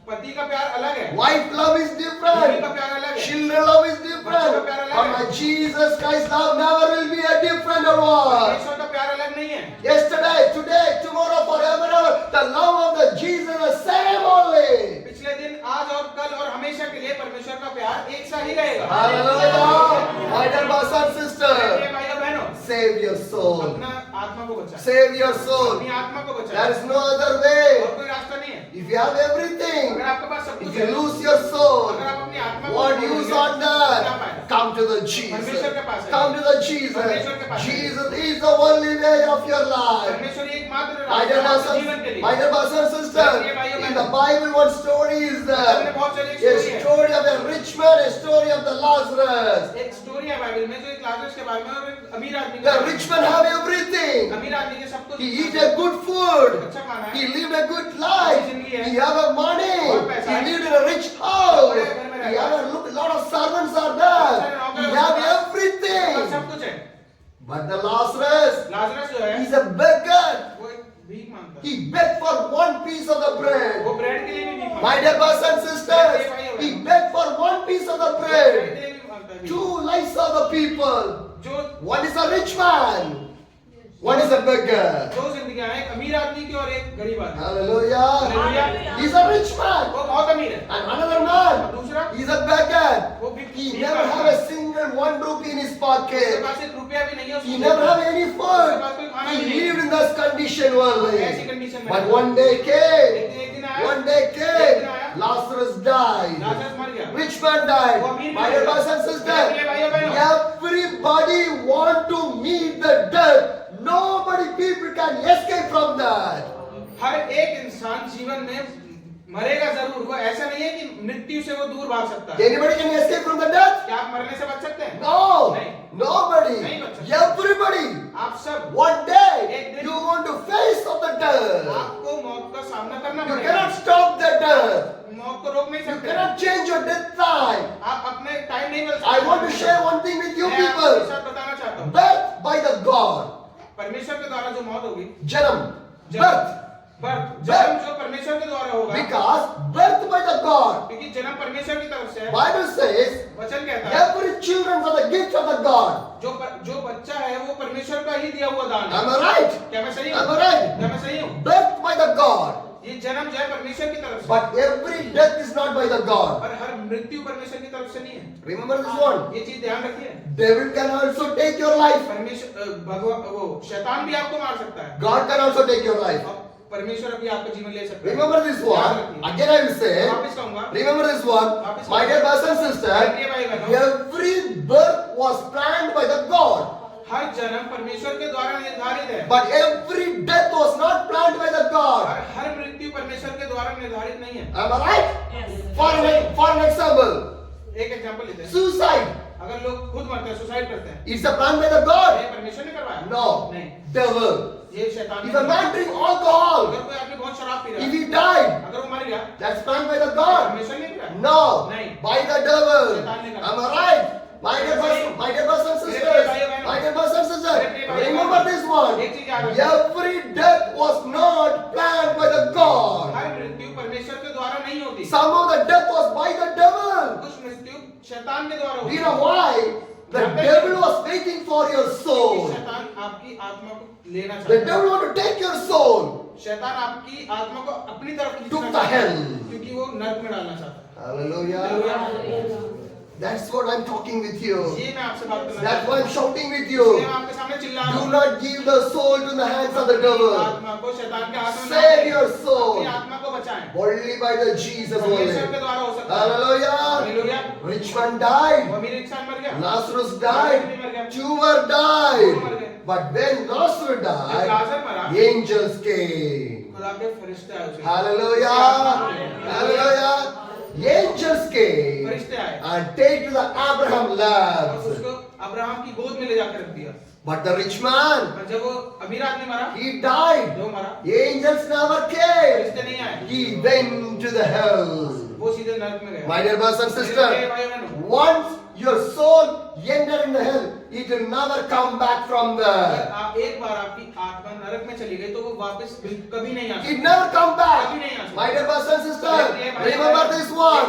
पति का प्यार अलग है, Wife love is बीवी का different. प्यार अलग है, Children love is different. But my Jesus Christ love never will be a different or what? परमेश्वर का प्यार अलग नहीं है। Yesterday, today, tomorrow, forever, ever, the love of the Jesus is same only. पिछले दिन, आज और कल और हमेशा के लिए परमेश्वर का प्यार एक सा ही रहेगा। Hallelujah. My dear brothers and मेरे sisters, भाइयों बहनों, save your soul. अपना आत्मा को बचाएं। Save your soul. अपनी आत्मा को There बचाएं। is no other way. और कोई रास्ता नहीं है। If you have everything, अगर आपके पास सब if कुछ you है, lose your soul, अगर आप अपनी आत्मा को what खो use देंगे, on क्या that? पाएगा? Come to the Jesus. परमेश्वर के पास है। Come to the Jesus. परमेश्वर के पास है। Jesus is the only way of your life. परमेश्वर एकमात्र My dear रास्ता है brothers, जीवन के लिए। my dear brothers and sisters, in the Bible, one story is वचन में there. बहुत सारी A स्टोरी है। story of a rich man, a story of the Lazarus. एक स्टोरी है बाइबल में जो एक लाजरस के बारे में और एक अमीर आदमी के The बारे में। rich man have everything. अमीर आदमी के सब कुछ He eat a good food. अच्छा खाना He है, lived a good life. He have a money. और पैसा He है। lived in a rich house. He have a lot of servants are there. He have और everything. सब कुछ है। But the Lazarus, लाजरस जो है he's a beggar. वो एक भीख मांगता है। He begged for one piece of the bread. वो ब्रेड के लिए भी भीख मांगता My है। dear brothers and sisters, he begged for one piece of the bread के bread. लिए भी मांगता है भीख। Two lives of the people. जो One is a rich man. One is a beggar. दो जिंदगियां हैं, एक अमीर आदमी की और एक गरीब आदमी की। Hallelujah. Hallelujah. He's a rich man. वो बहुत अमीर है। And another और man, दूसरा he's a beggar. वो भी He भीख never मांगता have है। a single 1 rupee in his उसके pocket. पास एक रुपया भी नहीं है उसके He जेब never में। have any उसके food. पास कोई खाना He भी नहीं lived है। in this condition ऐसी only. कंडीशन में But है। one day came. एक दिन आया, One day came. Lazarus died. Lazarus मर गया। Rich man died. वो अमीर My भी dear मर brothers गया। and मेरे sisters, भाइयों बहनों, everybody want to meet the death. Nobody people can escape from that. हर एक इंसान जीवन में मरेगा जरूर। वो ऐसा नहीं है कि मृत्यु से वो दूर भाग सकता है। Anybody can escape from the death? क्या आप मरने से बच सकते हैं? No. नहीं। Nobody. नहीं बच सकते। Everybody. आप सब One day एक दिन you want to face of the death. आपको मौत का सामना करना You पड़ेगा। cannot stop the death. मौत को रोक नहीं You सकते। cannot change your death time. आप अपने टाइम नहीं बदल सकते। I want to share one thing with you मैं आपके people. साथ बताना चाहता हूँ, Birth by the God. परमेश्वर के द्वारा जो मौत होगी, Janam. Birth. जन्म जो परमेश्वर के द्वारा होगा, Because birth by the God. क्योंकि जन्म परमेश्वर की तरफ से है। Bible says वचन कहता है every children are the gift of the God. जो बच्चा है वो परमेश्वर का ही दिया हुआ दान है। Am I right? क्या मैं सही Am हूँ? I right? क्या मैं सही हूँ? Birth by the God. ये जन्म जो है परमेश्वर की तरफ से, But every death is not by the God. और हर मृत्यु परमेश्वर की तरफ से नहीं है। Remember this one. ये चीज ध्यान रखिए। Devil can also take your life. परमेश्वर भगवान वो शैतान भी आपको मार सकता है। God can also take your life. और परमेश्वर अभी आपका जीवन ले सकता है। Remember this one. Again I will say. वापस कहूंगा, Remember this one. My dear brothers and sisters, every birth was planned by the God. हर जन्म परमेश्वर के द्वारा निर्धारित है, But every death was not planned by the God. और हर मृत्यु परमेश्वर के द्वारा निर्धारित नहीं है। Am I right? Yes. For an example, एक एग्जांपल लेते हैं, suicide. अगर लोग खुद मरते हैं, सुसाइड करते हैं, It's a plan by the God. ये परमेश्वर ने करवाया? No. नहीं, Devil. ये शैतान ने If a करवाया। man drink alcohol, अगर कोई आदमी बहुत शराब पी रहा if है, he died, अगर वो मर गया, that's planned by the God. परमेश्वर ने किया? No. नहीं, By the devil. शैतान ने करा। Am I right? My dear brothers and sisters, my dear brothers and sisters, remember this one. एक चीज याद रखना, Every death was not planned by the God. हर मृत्यु परमेश्वर के द्वारा नहीं होती, Some of the death was by the devil. कुछ मृत्यु शैतान के द्वारा Do होती you है। know why? The devil was waiting for your soul. शैतान आपकी आत्मा को लेना The चाहता है, devil wanted to take your soul. शैतान आपकी आत्मा को अपनी तरफ खींचना Took the चाहता है, hell. क्योंकि वो नरक में डालना चाहता Hallelujah. है। That's what I'm talking with you. ये मैं आपसे बात करना That's चाहता why हूँ, I'm shouting with इसलिए मैं you. आपके सामने चिल्ला रहा Do हूँ, not give the soul to the hands of the devil. आत्मा को शैतान के हाथ में ना Save दें, your soul. अपनी आत्मा को बचाएं, Only by the Jesus only. परमेश्वर के द्वारा हो सकता है। Hallelujah. Hallelujah. Rich man died. वो अमीर इंसान मर गया, Lazarus लाजर died. भी मर गया, Two were died. मर गए। But when Lazarus जब died, लाजर मरा, angels came. खुदा के फरिश्ते आए उसे, Hallelujah. Hallelujah. Angels came फरिश्ते आए and take to the Abraham और land. उसको अब्राहम की गोद में ले जाकर रख दिया। But the rich man, और जब वो अमीर आदमी मरा, he died. जो मरा, Angels never came. फरिश्ते नहीं आए, He went to the hell. वो सीधे नरक में गया। My dear brothers and मेरे sisters, भाई बहनों, once your soul enter in the hell, it will never come back from अगर there. एक बार आपकी आत्मा नरक में चली गई तो वो वापस कभी नहीं आ It सकती। never come back. कभी नहीं आ सकती। My dear brothers and sisters, remember this one.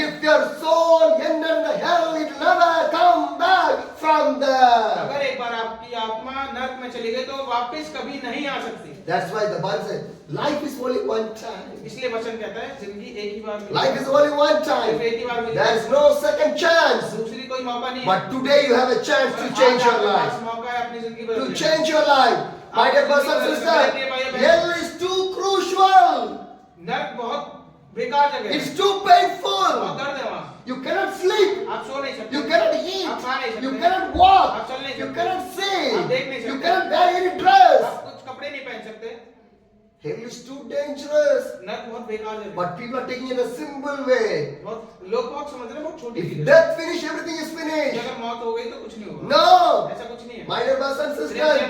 If your soul enter in the hell, it will never come back from there. अगर एक बार आपकी आत्मा नरक में चली गई तो वो वापस कभी नहीं आ सकती। That's why the Bible says, life is only one time. इसलिए वचन कहता है जिंदगी एक ही बार मिलती है। Life is only one सिर्फ time. एक ही बार मिलती There है, is no second chance. दूसरी कोई मौका नहीं है। But today you have a chance to change your आपके life. पास मौका है अपनी जिंदगी To बदलने का। change your life. My dear brothers and sisters, hell is too crucial. नरक बहुत बेकार जगह है, It's too बहुत painful. दर्द है वहाँ, You cannot sleep. आप सो नहीं सकते, You cannot आप eat. खा नहीं सकते, You cannot walk. आप चल नहीं You सकते, cannot sing. आप देख नहीं You सकते, cannot wear any dress. आप कुछ कपड़े नहीं पहन सकते। Hell is too dangerous. नरक बहुत बेकार जगह है, But people are taking it in a simple way. लोग बहुत समझ रहे हैं बहुत छोटी If चीज है, death finish, everything is कि finished. अगर मौत हो गई तो कुछ नहीं होगा, No. ऐसा कुछ नहीं है। My dear brothers and sisters,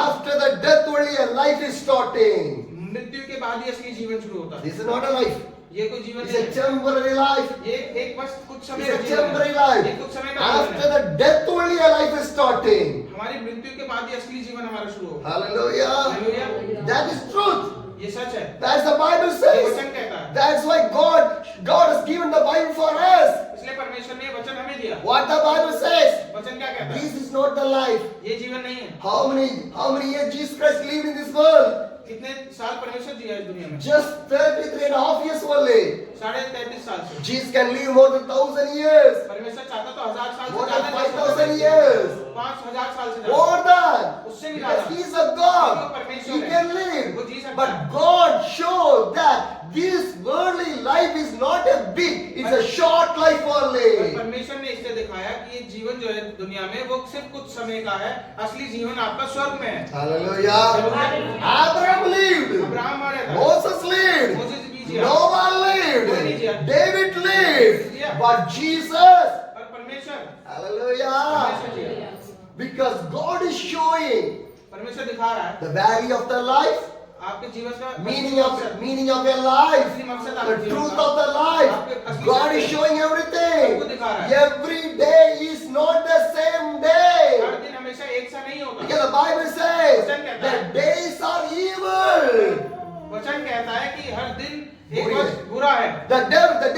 after the death only a life is starting. मृत्यु के बाद ही असली जीवन शुरू होता है। This is not a life. ये कोई जीवन It's नहीं a है, temporary life. ये एक बस कुछ समय It's का a जीवन temporary है, ये life. कुछ समय का जीवन After है। the death only a life is starting. हमारी मृत्यु के बाद ही असली जीवन हमारा शुरू होगा। Hallelujah. Hallelujah. That is truth. ये सच है, That's the Bible ये says. वचन कहता है, That's why God has given the Bible for us. इसलिए परमेश्वर ने ये वचन हमें दिया। What the Bible says. वचन क्या कहता है? This is not the life. ये जीवन नहीं है। How many years Jesus Christ lived in this world? कितने साल परमेश्वर जिया इस दुनिया में? Just 33.5 years only. 33.5 साल से। Jesus can live more than 1,000 years. परमेश्वर चाहता तो 1000 साल से More ज्यादा than नहीं 5,000 सकता। years. 5000 साल से ज्यादा। More than. उससे भी Because ज्यादा। He is a God. वो परमेश्वर He है। can वो live. जी सकता But है। God showed that this worldly life is not a big, it's a short life और only. परमेश्वर ने इससे दिखाया कि ये जीवन जो है दुनिया में वो सिर्फ कुछ समय का है, असली जीवन आपका स्वर्ग में है। Hallelujah. Abraham lived. अब्राहम मारा था, Moses lived. मोसेस भी जिया, Noah कोई नहीं जिया। lived. David lived. Jiya. But Jesus, और परमेश्वर hallelujah. Jiya. Because God is showing परमेश्वर दिखा रहा है the value of the life, आपके जीवन का meaning of your life, असली मकसद the आपके जीवन truth का। of the life. God is showing everything. सबको दिखा रहा है। Every day is not the same day. हर दिन हमेशा एक सा नहीं होता। Because the Bible says that days are evil. वचन कहता है कि हर दिन एक बुरी वक्त है। बुरा है, The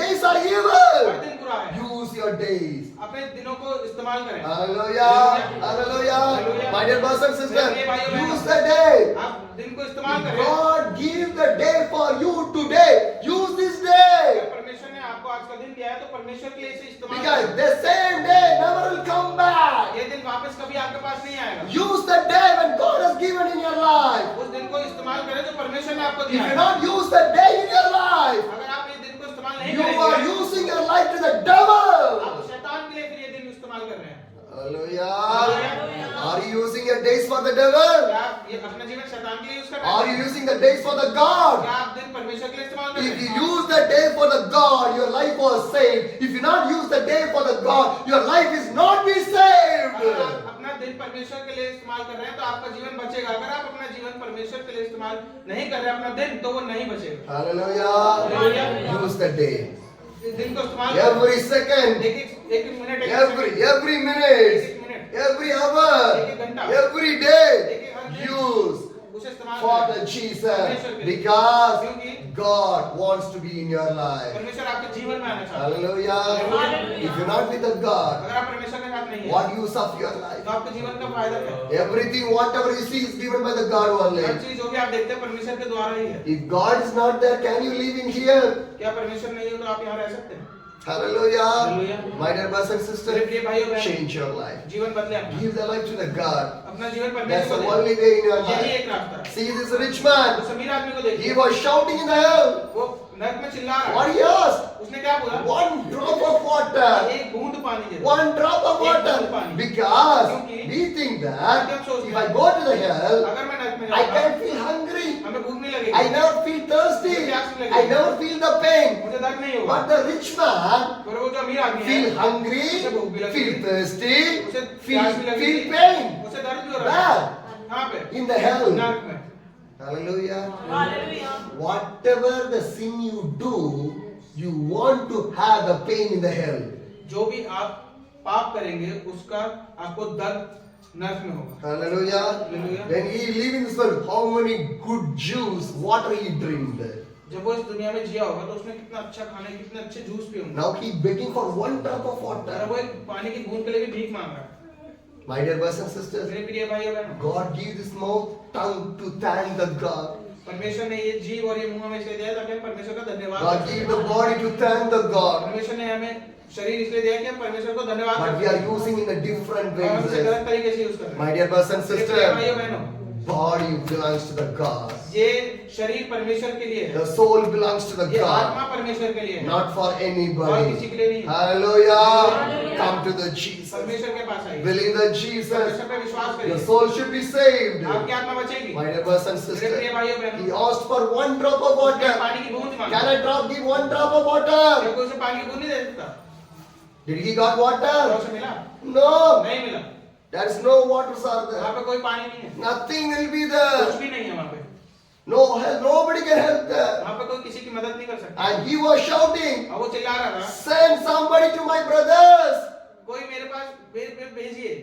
days are her evil. दिन बुरा है। Use your days. अपने दिनों को इस्तेमाल करें। Hallelujah. Hallelujah. My dear brothers and sisters, use the day. आप दिन को इस्तेमाल करें। God give the day for you today. Use this day. अगर परमेश्वर ने आपको आज का दिन दिया है तो परमेश्वर के लिए इसे इस्तेमाल Because करें। the same day never will come back. ये दिन वापस कभी आपके पास नहीं आएगा। Use the day when God has given in your life. उस दिन को इस्तेमाल करें जो परमेश्वर परमेश्वर ने आपको If दिया you है। not use that day in your life, अगर आप ये दिन को इस्तेमाल नहीं you are करेंगे, using your life to the devil. आप शैतान के लिए फिर ये दिन इस्तेमाल कर रहे हैं। Hallelujah. Are you using your days for the devil? क्या आप ये अपना जीवन शैतान के लिए यूज कर रहे Are हैं? you using the days for the God? क्या आप दिन परमेश्वर के लिए इस्तेमाल कर रहे If you हैं? use the day for the God, your life was saved. If you not use the day for the God, your life is not be saved. अगर आप अपना दिन परमेश्वर के लिए इस्तेमाल कर रहे हैं तो आपका जीवन बचेगा। अगर आप अपना जीवन परमेश्वर के लिए इस्तेमाल नहीं कर रहे हैं अपना दिन, तो वो नहीं बचेगा। Hallelujah. Use the day. इस दिन को इस्तेमाल करें। Every second, एक minute, every minute, every hour, every day, use उसे इस्तेमाल for करें। the Jesus. Because God wants to be in your life. परमेश्वर आपके जीवन में आना चाहता है। Hallelujah. If you're not with the God, अगर आप परमेश्वर के साथ नहीं हैं, what use of your life? तो आपके जीवन का फायदा क्या है? Everything, whatever you see, is given by the God her only. चीज जो भी आप देखते हैं परमेश्वर के द्वारा ही है। If God is not there, can you live in here? क्या परमेश्वर नहीं हो तो आप यहाँ रह सकते हैं? Hallelujah. Hallelujah. My dear brothers and मेरे sisters, प्रिय भाइयों बहनों, change your life. जीवन बदले अपना। Give the life to the God. अपना जीवन That's परमेश्वर the को only दें। way in your यही life. एक रास्ता है। See this rich man. उस अमीर आदमी को He देखिए, was shouting in the hell. वो नरक में चिल्ला रहा What है। he asked? उसने क्या बोला? One drop of water. एक बूंद पानी दे दो। One drop of water. Because we think that if I go to the hell, अगर मैं नरक में I जाऊंगा, can't feel hungry. हमें भूख नहीं I लगेगी, never feel thirsty. I never feel the pain. मुझे दर्द नहीं होगा। But the rich man और वो जो अमीर आदमी है, feel hungry, feel thirsty, feel pain. उसे दर्द भी हो रहा है। Where? कहाँ पे? In the hell. नरक में। Hallelujah. Hallelujah. Whatever the sin you do, you want to have the pain in the hell. जो भी आप पाप करेंगे उसका आपको दर्द नरक में होगा। Hallelujah. Hallelujah. When he lived in this world, how many good juice, water he drank there. जब वो इस दुनिया में जिया होगा तो उसने कितना अच्छा खाने, कितने अच्छे जूस पिए होंगे। Now he begging for one drop of और water. वो एक पानी की बूंद के लिए भी भीख मांग रहा है। My dear brothers and sisters, मेरे प्रिय भाइयों बहनों, God gave this mouth, tongue to thank the God. परमेश्वर ने ये जीव और ये मुंह हमें इसलिए दिया है ताकि हम परमेश्वर का धन्यवाद God कर gave सकें। the body to thank the God. परमेश्वर ने हमें शरीर इसलिए दिया है कि हम परमेश्वर को धन्यवाद But कर we are सकें। using in a different और हम इसे ways. गलत तरीके से यूज कर रहे हैं। My dear brothers and मेरे प्रिय भाइयों sisters, बहनों, body belongs to the God. ये शरीर परमेश्वर के लिए है, The soul belongs to the ये God, आत्मा परमेश्वर के लिए है, not for और anybody. किसी के लिए नहीं है। Hallelujah. Come to the Jesus. परमेश्वर के पास आइए, Believe the Jesus. परमेश्वर पे विश्वास Your करिए, soul should be saved. आपकी आत्मा बचेगी। My dear brothers and मेरे प्रिय sisters, भाइयों he बहनों, asked for one drop of उसने water. पानी की बूंद मांगी। Can I give one drop of क्या water? कोई उसे पानी की बूंद नहीं दे सकता? Did he got क्या water? उसे मिला? No. नहीं मिला। There is no waters are वहाँ there. पे कोई पानी नहीं है, Nothing will be कुछ there. भी नहीं है वहाँ पे। No help. Nobody can help there. वहाँ पे कोई किसी की मदद नहीं कर सकता। And he was shouting, और वो चिल्ला रहा था, send somebody to my brothers. कोई मेरे पास भेजिए,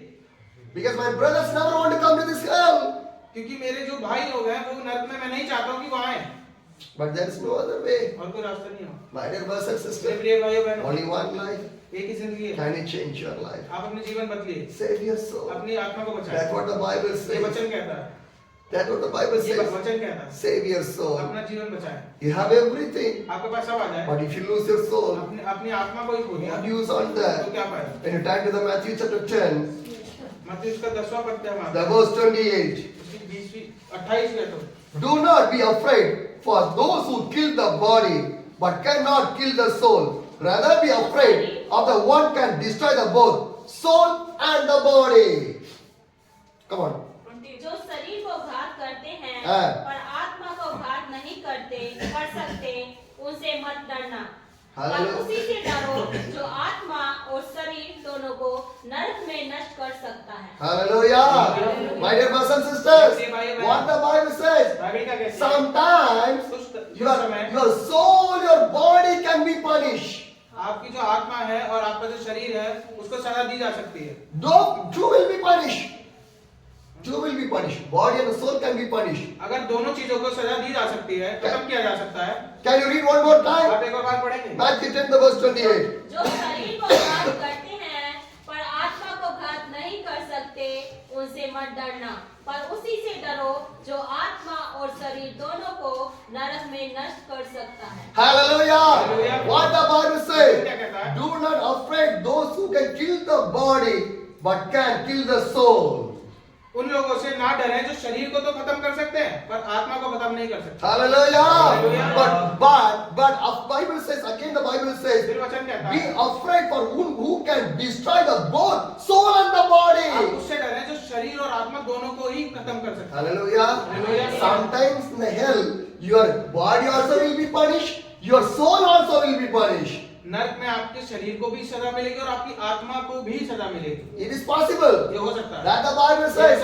Because my brothers never want to come to this hell. क्योंकि मेरे जो भाई लोग हैं वो नरक में, मैं नहीं चाहता हूँ कि वो आए, But there is no other way. और कोई रास्ता नहीं हो। My dear brothers and मेरे sisters, प्रिय भाइयों बहनों, only one life. एक ही जिंदगी है। Can you change your life? आप अपने जीवन बदलिए, Save your soul. अपनी आत्मा को बचाएं। That's what the Bible ये says. वचन कहता है, That's what the Bible ये says. वचन कहता है, Save your soul. अपना जीवन बचाएं। You have everything. आपके पास सब आ जाए, But if you lose your soul, अपनी आत्मा को ही खो दिया what use on तो that? क्या फायदा? When you turn to the Matthew chapter 10, मत्ती उसका 10वां पद क्या मानता the है? verse 28. उसकी 20वीं 28 में तो Do not be afraid for those who kill the body, but cannot kill the soul. Rather be afraid of the one can destroy the both soul and the body. Come on. जो शरीर को घात करते हैं हाँ। पर आत्मा को घात नहीं कर सकते, उनसे मत डरना, पर Hallelujah. उसी से डरो जो आत्मा और शरीर दोनों को नरक में नष्ट कर सकता है। Hallelujah. My dear brothers and sisters, what the Bible says, Bible का कहती है, sometimes कुछ your, समय your soul, your body can be punished. आपकी जो आत्मा है और आपका जो शरीर है उसको सजा दी जा सकती है। Two will be punished. Two will be punished. Body and the soul can be punished. अगर दोनों चीजों को सजा दी जा सकती है तो कब किया जा सकता है? Can you read one more time? आप एक और बार पढ़ेंगे? Matthew 10, the verse 28. जो शरीर को घात करते हैं पर आत्मा को घात नहीं कर सकते, उनसे मत डरना, पर उसी से डरो जो आत्मा और शरीर दोनों को नरक में नष्ट कर सकता है। Hallelujah. What the Bible says? क्या कहता है? Do not afraid those who can kill the body but can kill the soul. उन लोगों से ना डरें जो शरीर को तो खत्म कर सकते हैं पर आत्मा को खत्म नहीं कर सकते। Hallelujah. Hallelujah. But Bible says, again the Bible says, फिर वचन कहता be है afraid for who can destroy the both soul and the आप body. उससे डरें जो शरीर और आत्मा दोनों को ही खत्म कर सकता है। Hallelujah. Hallelujah. Sometimes in the hell, your body also will be punished, your soul also will be punished. नरक में आपके शरीर को भी सजा मिलेगी और आपकी आत्मा को भी सजा मिलेगी। It is possible. ये हो सकता है। That the Bible says,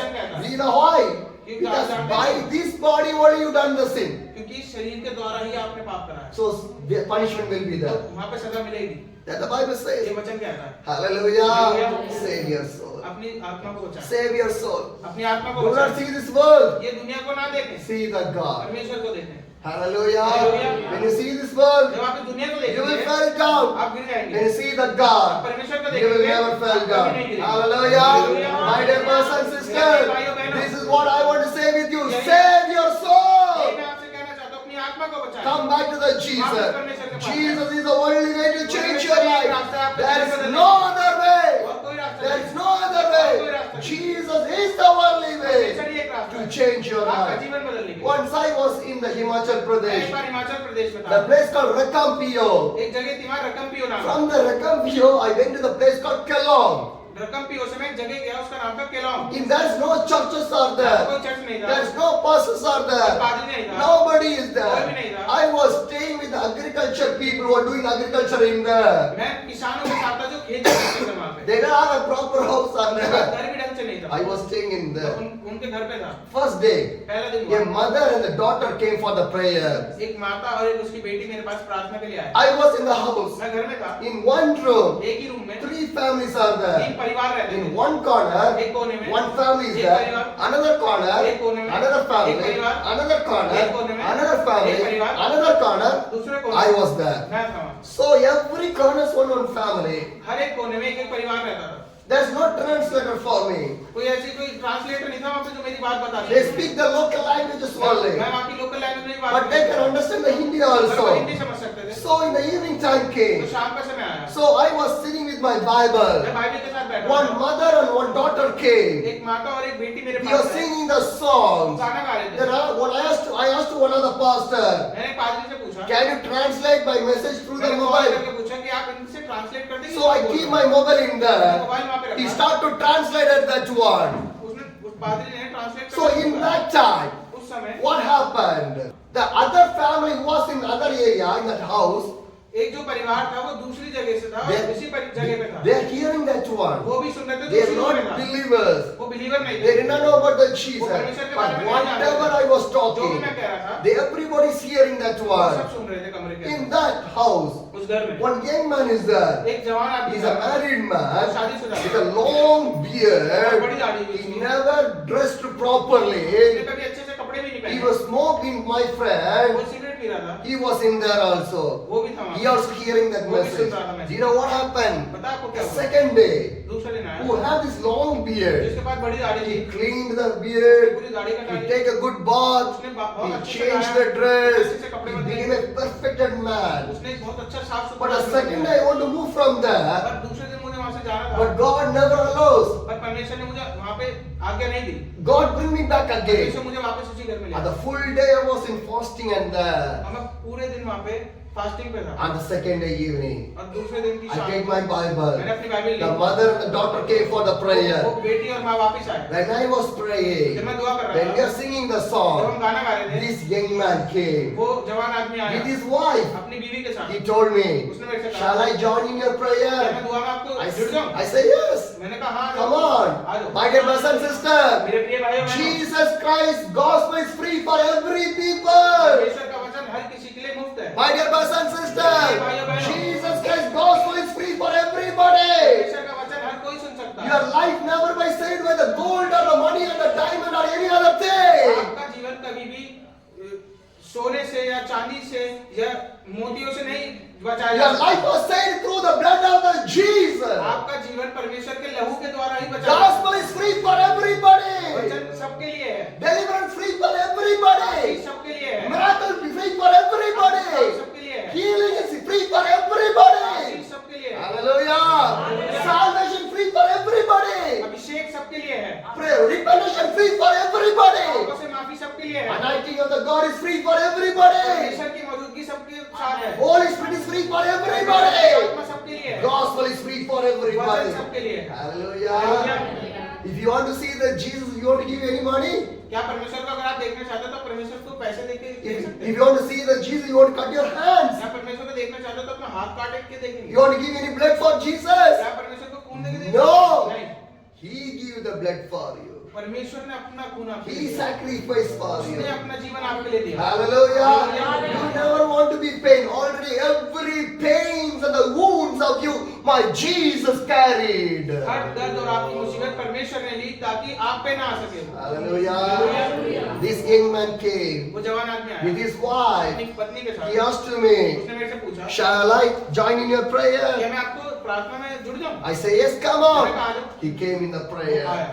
you know why? Because by this body only you done the sin. क्योंकि शरीर के द्वारा ही आपने पाप करा है। So the punishment will be तो there. वहाँ पे सजा मिलेगी। That the Bible ये says. वचन कहता है Hallelujah. Hallelujah. Save your soul. अपनी आत्मा को बचाएं। Save your soul. अपनी आत्मा को Do not बचाएं। see this world. ये दुनिया को ना देखें, See the God. परमेश्वर को देखें। Hallelujah. Hallelujah. When you see this world, जब आप इस दुनिया को you will देखेंगे, fall down. आप गिर जाएंगे। When you see the आप God, परमेश्वर को you will देखेंगे, never fall आप down. कभी नहीं गिरेंगे। Hallelujah. Hallelujah. My dear brothers and मेरे sisters, भाइयों बहनों, this is what I want to say with you. यही- Save your यही soul. मैं आपसे कहना चाहता हूँ, अपनी आत्मा को बचाएं। Come back to the Jesus. परमेश्वर के पास Jesus is the only way to change your परमेश्वर एक life. रास्ता है आपका There जीवन is बदलने no का। other way. और कोई रास्ता There नहीं। is no other और कोई way. रास्ता नहीं। Jesus is the only way परमेश्वर ही एक रास्ता to है। change your आपका life. जीवन बदलने के लिए। Once I was in the Himachal मैं एक Pradesh, बार हिमाचल प्रदेश में the था। place called Rakampio. एक जगह थी वहाँ रकमपियो नाम है। From the Rakampio, I went to the place called Kelong. रकमपियो से मैं एक जगह गया, उसका नाम था केलॉन्ग। If there is no churches are कोई there, चर्च नहीं था, there is no pastors are there, पादरी नहीं था, nobody is कोई भी there. नहीं था। I was staying with the agriculture people who are doing agriculture in there. मैं किसानों के साथ था जो खेती करते थे वहाँ पे। They don't have a proper house on उनका there. घर भी ढंग से नहीं था। I was staying in तो there. उनके घर पे था। First day, पहला दिन a हुआ। mother and the daughter came for the prayer. एक माता और एक उसकी बेटी मेरे पास प्रार्थना के लिए आए। I was in the house. मैं घर में था। In one room, एक ही रूम में 3 families are तीन there. परिवार रहते In थे। one corner, एक कोने में one family is एक there. परिवार, Another corner, एक कोने में another एक family. परिवार, Another corner, एक कोने में another एक family. परिवार, Another corner. दूसरे कोने I में was there. मैं था वहाँ। So every corner is one family. हर एक कोने में एक एक परिवार रहता था। There's no translator for me. कोई ऐसी कोई ट्रांसलेटर नहीं था वहाँ पे जो मेरी बात बता They they. speak the local languages only. मैं वहाँ की लोकल लैंग्वेज में ही बात But they can understand the Hindi वो also. हिंदी समझ सकते थे। So in the evening time तो came. शाम का समय आया। So I was sitting with my Bible. मैं बाइबल के साथ बैठा One था। mother and one daughter came. एक माता और एक बेटी मेरे We pass were I. singing the वो songs. गाना गा रहे Then थे। I asked one of the pastor, मैंने पादरी से पूछा, can you translate my message through the मैंने कॉल mobile? करके पूछा कि आप इनसे ट्रांसलेट कर देंगे? So I keep my mobile in there. Mobile वहाँ पे He रखा। start to translate at that word. उसने उस पादरी ने translate So in that time, उस समय what happened? The other family who was in other area in that house, एक जो परिवार था वो दूसरी जगह से था और उसी जगह पे था। they are hearing that word. वो भी सुन रहे थे They दूसरी are जगह पे not था। believers. वो बिलीवर नहीं They थे। did not know about the Jesus. But whatever I was जो भी talking, मैं कह रहा था everybody is hearing that वो word. सब सुन रहे थे कमरे के In अंदर। that house, उस घर में one young man is there. एक जवान आदमी He's a था। married man शादीशुदा with a long और beard. बड़ी दाढ़ी थी He उसकी। never dressed उसने properly. कभी अच्छे से कपड़े भी नहीं He पहने। was smoking, my वो friend. सिगरेट पी रहा था। He was in there also. वो भी था वहाँ He पे। also hearing that वो भी message. सुन रहा था message। Do you know what happened? पता आपको The क्या हुआ? second day, दूसरे दिन आया। who had this long beard, जिसके पास बड़ी दाढ़ी थी। he cleaned the beard, पूरी दाढ़ी कटा he Lee. take a good bath, उसने बहुत he अच्छे से changed नहाया, the dress, अच्छे से कपड़े he बदले। became a perfected man. उसने एक बहुत अच्छा साफ But सुथरा the जीवन second Jiya. day I want to move from there, पर दूसरे दिन मुझे वहाँ से जाना था। but God never allows. पर परमेश्वर ने मुझे वहाँ पे आज्ञा नहीं दी। God bring me back again. परमेश्वर मुझे वापस उसी घर में ले And आया। the full day I was in fasting and और मैं पूरे दिन वहाँ पे फास्टिंग पे था। on the second day evening, और दूसरे दिन की I शाम take को my Bible. मैंने अपनी बाइबल ली। The mother and the daughter came for the वो prayer. बेटी और माँ वापस आए। When I was जब praying, मैं दुआ कर when रहा we are था, singing the जब हम song, गाना गा रहे थे, this young man came वो जवान आदमी आया with his wife. अपनी बीवी के साथ। He told me, उसने मेरे से कहा, shall I join in your क्या prayer? मैं दुआ में आपको I जुड़ जाऊं? say yes. मैंने कहा हाँ। Come uh on. जाओ। My dear brothers and sisters, मेरे प्रिय भाइयों बहनों, Jesus Christ gospel is free for every people. परमेश्वर का वचन हर किसी के लिए मुफ्त है। My dear brothers and sisters, Jesus Christ gospel is free for everybody. परमेश्वर का वचन हर कोई सुन सकता है। Your life never by saved by the gold or the money or the diamond or any other thing. आपका जीवन कभी भी सोने से या चांदी से या मोतियों से नहीं बचाया जा Your सकता। life was saved through the blood of the Jesus. आपका जीवन परमेश्वर के लहू के द्वारा ही बचा। Gospel is free for everybody. वचन सबके लिए है। Deliverance free for everybody. सबके लिए है। Miracle free for everybody. सबके लिए है। Healing is free for everybody. सबके लिए है। Hallelujah. Salvation free for everybody. अभिषेक सबके लिए है। Pray, repentance सबके लिए है। Anointing of the God is free for everybody. परमेश्वर की मौजूदगी सबके साथ है। Holy Spirit is free for everybody. आत्मा सबके लिए है। Gospel is free for everybody. वचन सबके लिए है। Hallelujah. If you want to see the Jesus, you want to give any money? क्या परमेश्वर को अगर आप देखना चाहते हो तो परमेश्वर को पैसे देके देख सकते If you want to see the Jesus, you want to cut your hands. क्या परमेश्वर को देखना चाहते हो तो अपना हाथ काट के देखेंगे। You want to give any blood for Jesus? क्या परमेश्वर को खून देके देखेंगे? No. नहीं। He gave the blood for you. परमेश्वर ने अपना खून आपके लिए He दिया। sacrificed for you. उसने अपना जीवन आपके लिए दिया। Hallelujah. Hallelujah. You never want to be pain. Already every pains and the wounds of you, my Jesus carried. हर दर्द और आपकी मुसीबत परमेश्वर ने ली ताकि आप पे ना आ सके। Hallelujah. This young man came वो जवान आदमी आया with his wife. अपनी पत्नी के साथ। He asked to me, उसने मेरे से पूछा shall I join in your क्या prayer? मैं आपको प्रार्थना में जुड़ जाऊं? I say, yes, come मैंने कहा, आ on. जाओ। He came in the वो prayer. आया।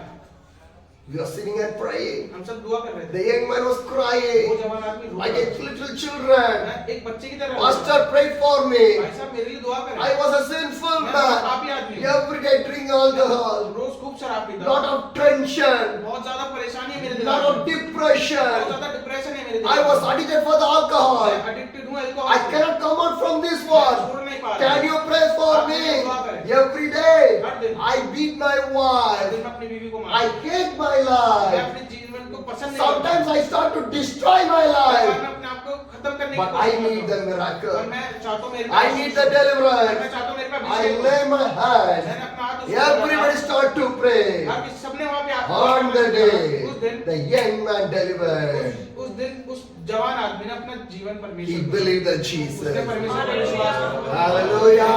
We were sitting and praying. हम सब दुआ कर रहे थे। The young man was वो crying जवान आदमी रो like रहा a little children. था। एक बच्चे की तरह। Pastor prayed for me. भाई साहब मेरे लिए दुआ करें। I was a sinful मैं man. पापी आदमी हूँ। Every day drinking alcohol. रोज खूब शराब पीता Lot हूँ। of tension. बहुत ज्यादा परेशानी है मेरे Lot दिमाग of में। बहुत depression. ज्यादा डिप्रेशन है मेरे I दिमाग was में। addicted for the मैं alcohol. addicted हूँ अल्कोहल I से। cannot come out from this मैं one. छोड़ नहीं पा रहा। Can you pray for आप me? मेरे लिए दुआ करें। Every day हर दिन। I beat my her wife. दिन मैं अपनी बीवी को I मारता hate my हूँ। मैं life. अपने जीवन को पसंद नहीं Sometimes I start to destroy my करता। life. मैं अपने आप को खत्म करने की But I कोशिश need करता the हूँ। और miracle. मैं चाहता हूँ मेरे I need the deliverance. मैं चाहता हूँ मेरे पे I अभिषेक हो। lay my hands. मैंने अपना हाथ उस पर Everybody रखा। start to pray. हर किसी सबने वहाँ पे हाथ On the day, उस दिन the young man delivered. उस दिन उस जवान आदमी ने अपना जीवन He परमेश्वर को believed the उसने Jesus. परमेश्वर पर विश्वास किया। Hallelujah.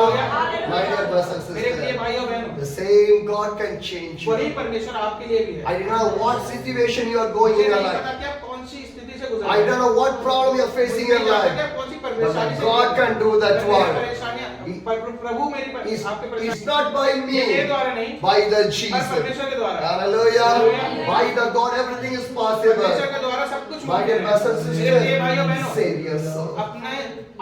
My dear brothers and मेरे प्रिय sisters, भाइयों बहनों, the same God can change वही you. परमेश्वर आपके लिए भी है। I don't know what situation you are going मुझे in your नहीं life. पता कि आप कौन सी स्थिति से गुजर I don't know what problem you are facing in your life. कौन सी But परेशानी से God can do that मेरी one. परेशानियां प्रभु मेरी It's, आपके it's परेशानी not by ये मेरे me, द्वारा नहीं by the पर Jesus. परमेश्वर के द्वारा Hallelujah. By the God, everything is परमेश्वर possible. के द्वारा सब कुछ My dear मुमकिन brothers and है। मेरे प्रिय भाइयों sisters, बहनों, save your soul. अपने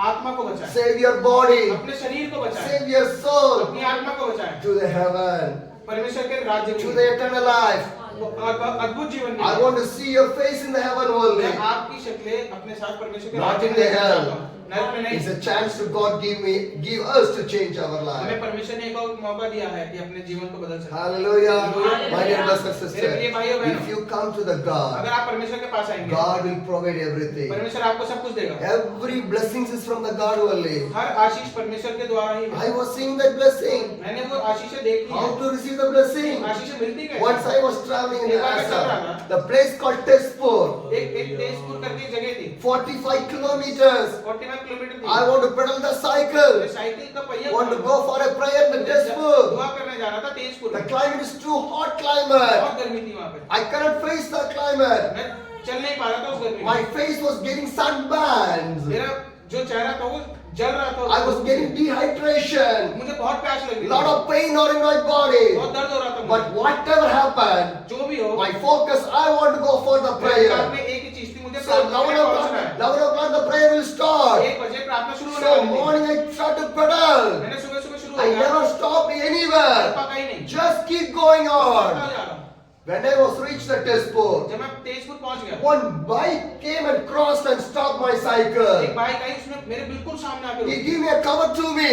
आत्मा को बचाएं, Save your body. अपने शरीर को बचाएं, Save your soul अपनी आत्मा को बचाएं to the heaven, परमेश्वर के राज्य to में the eternal life. अद्भुत जीवन I में want to see your face in the heaven only. मैं आपकी शक्लें अपने साथ परमेश्वर के Not राज्य in में the देखना hell. चाहता हूं। नरक में नहीं। It's a chance to God give us to change our हमें life. परमेश्वर ने एक और मौका दिया है कि अपने जीवन को बदल सकते हैं। Hallelujah. Hallelujah. My dear brothers and मेरे sisters, प्रिय भाइयों बहनों, if you come to the अगर God, आप परमेश्वर के पास आएंगे God will provide everything. परमेश्वर आपको सब कुछ देगा। Every blessings is from the God only. हर आशीष परमेश्वर के द्वारा ही है। I was seeing that blessing. मैंने वो आशीषें देखी How हैं। to receive the blessing? आशीषें मिलती कैसे? Once I was traveling in एक बार मैं चल रहा Assam, था। the place called Tezpur, एक तेजपुर करके एक जगह थी 45 kilometers. 45 किलोमीटर थी। I want to pedal the मैं cycle. साइकिल का पहिया Want to था। go for a prayer in the मुझे Tezpur. दुआ करने जाना था तेजपुर The में। climate is too hot climate. बहुत गर्मी थी वहाँ पे। I cannot face the climate. मैं चल नहीं पा रहा था उस गर्मी My में। face was getting sunburns. मेरा जो चेहरा था वो जल रहा था। I was getting dehydration. मुझे बहुत प्यास लग रही Lot थी। of pain all in my body. बहुत दर्द हो रहा था But मुझे। whatever happened, जो भी हो my focus, I want to go for the मेरे हाथ prayer. में एक ही चीज थी, मुझे So प्रार्थना 11 में पहुंचना o'clock, है। 11 o'clock the prayer will start. 1 बजे प्रार्थना शुरू होने So वाली थी। morning I start to pedal. मैंने सुबह सुबह शुरू I किया। never stop anywhere. पका ही नहीं। Just keep going on. पका जा रहा हूँ। When I was reached the Tezpur, जब मैं तेजपुर पहुंच गया, one bike came and crossed and stopped my cycle. एक बाइक आई, उसने मेरे बिल्कुल सामने आके He रुकी। gave me a cover to me.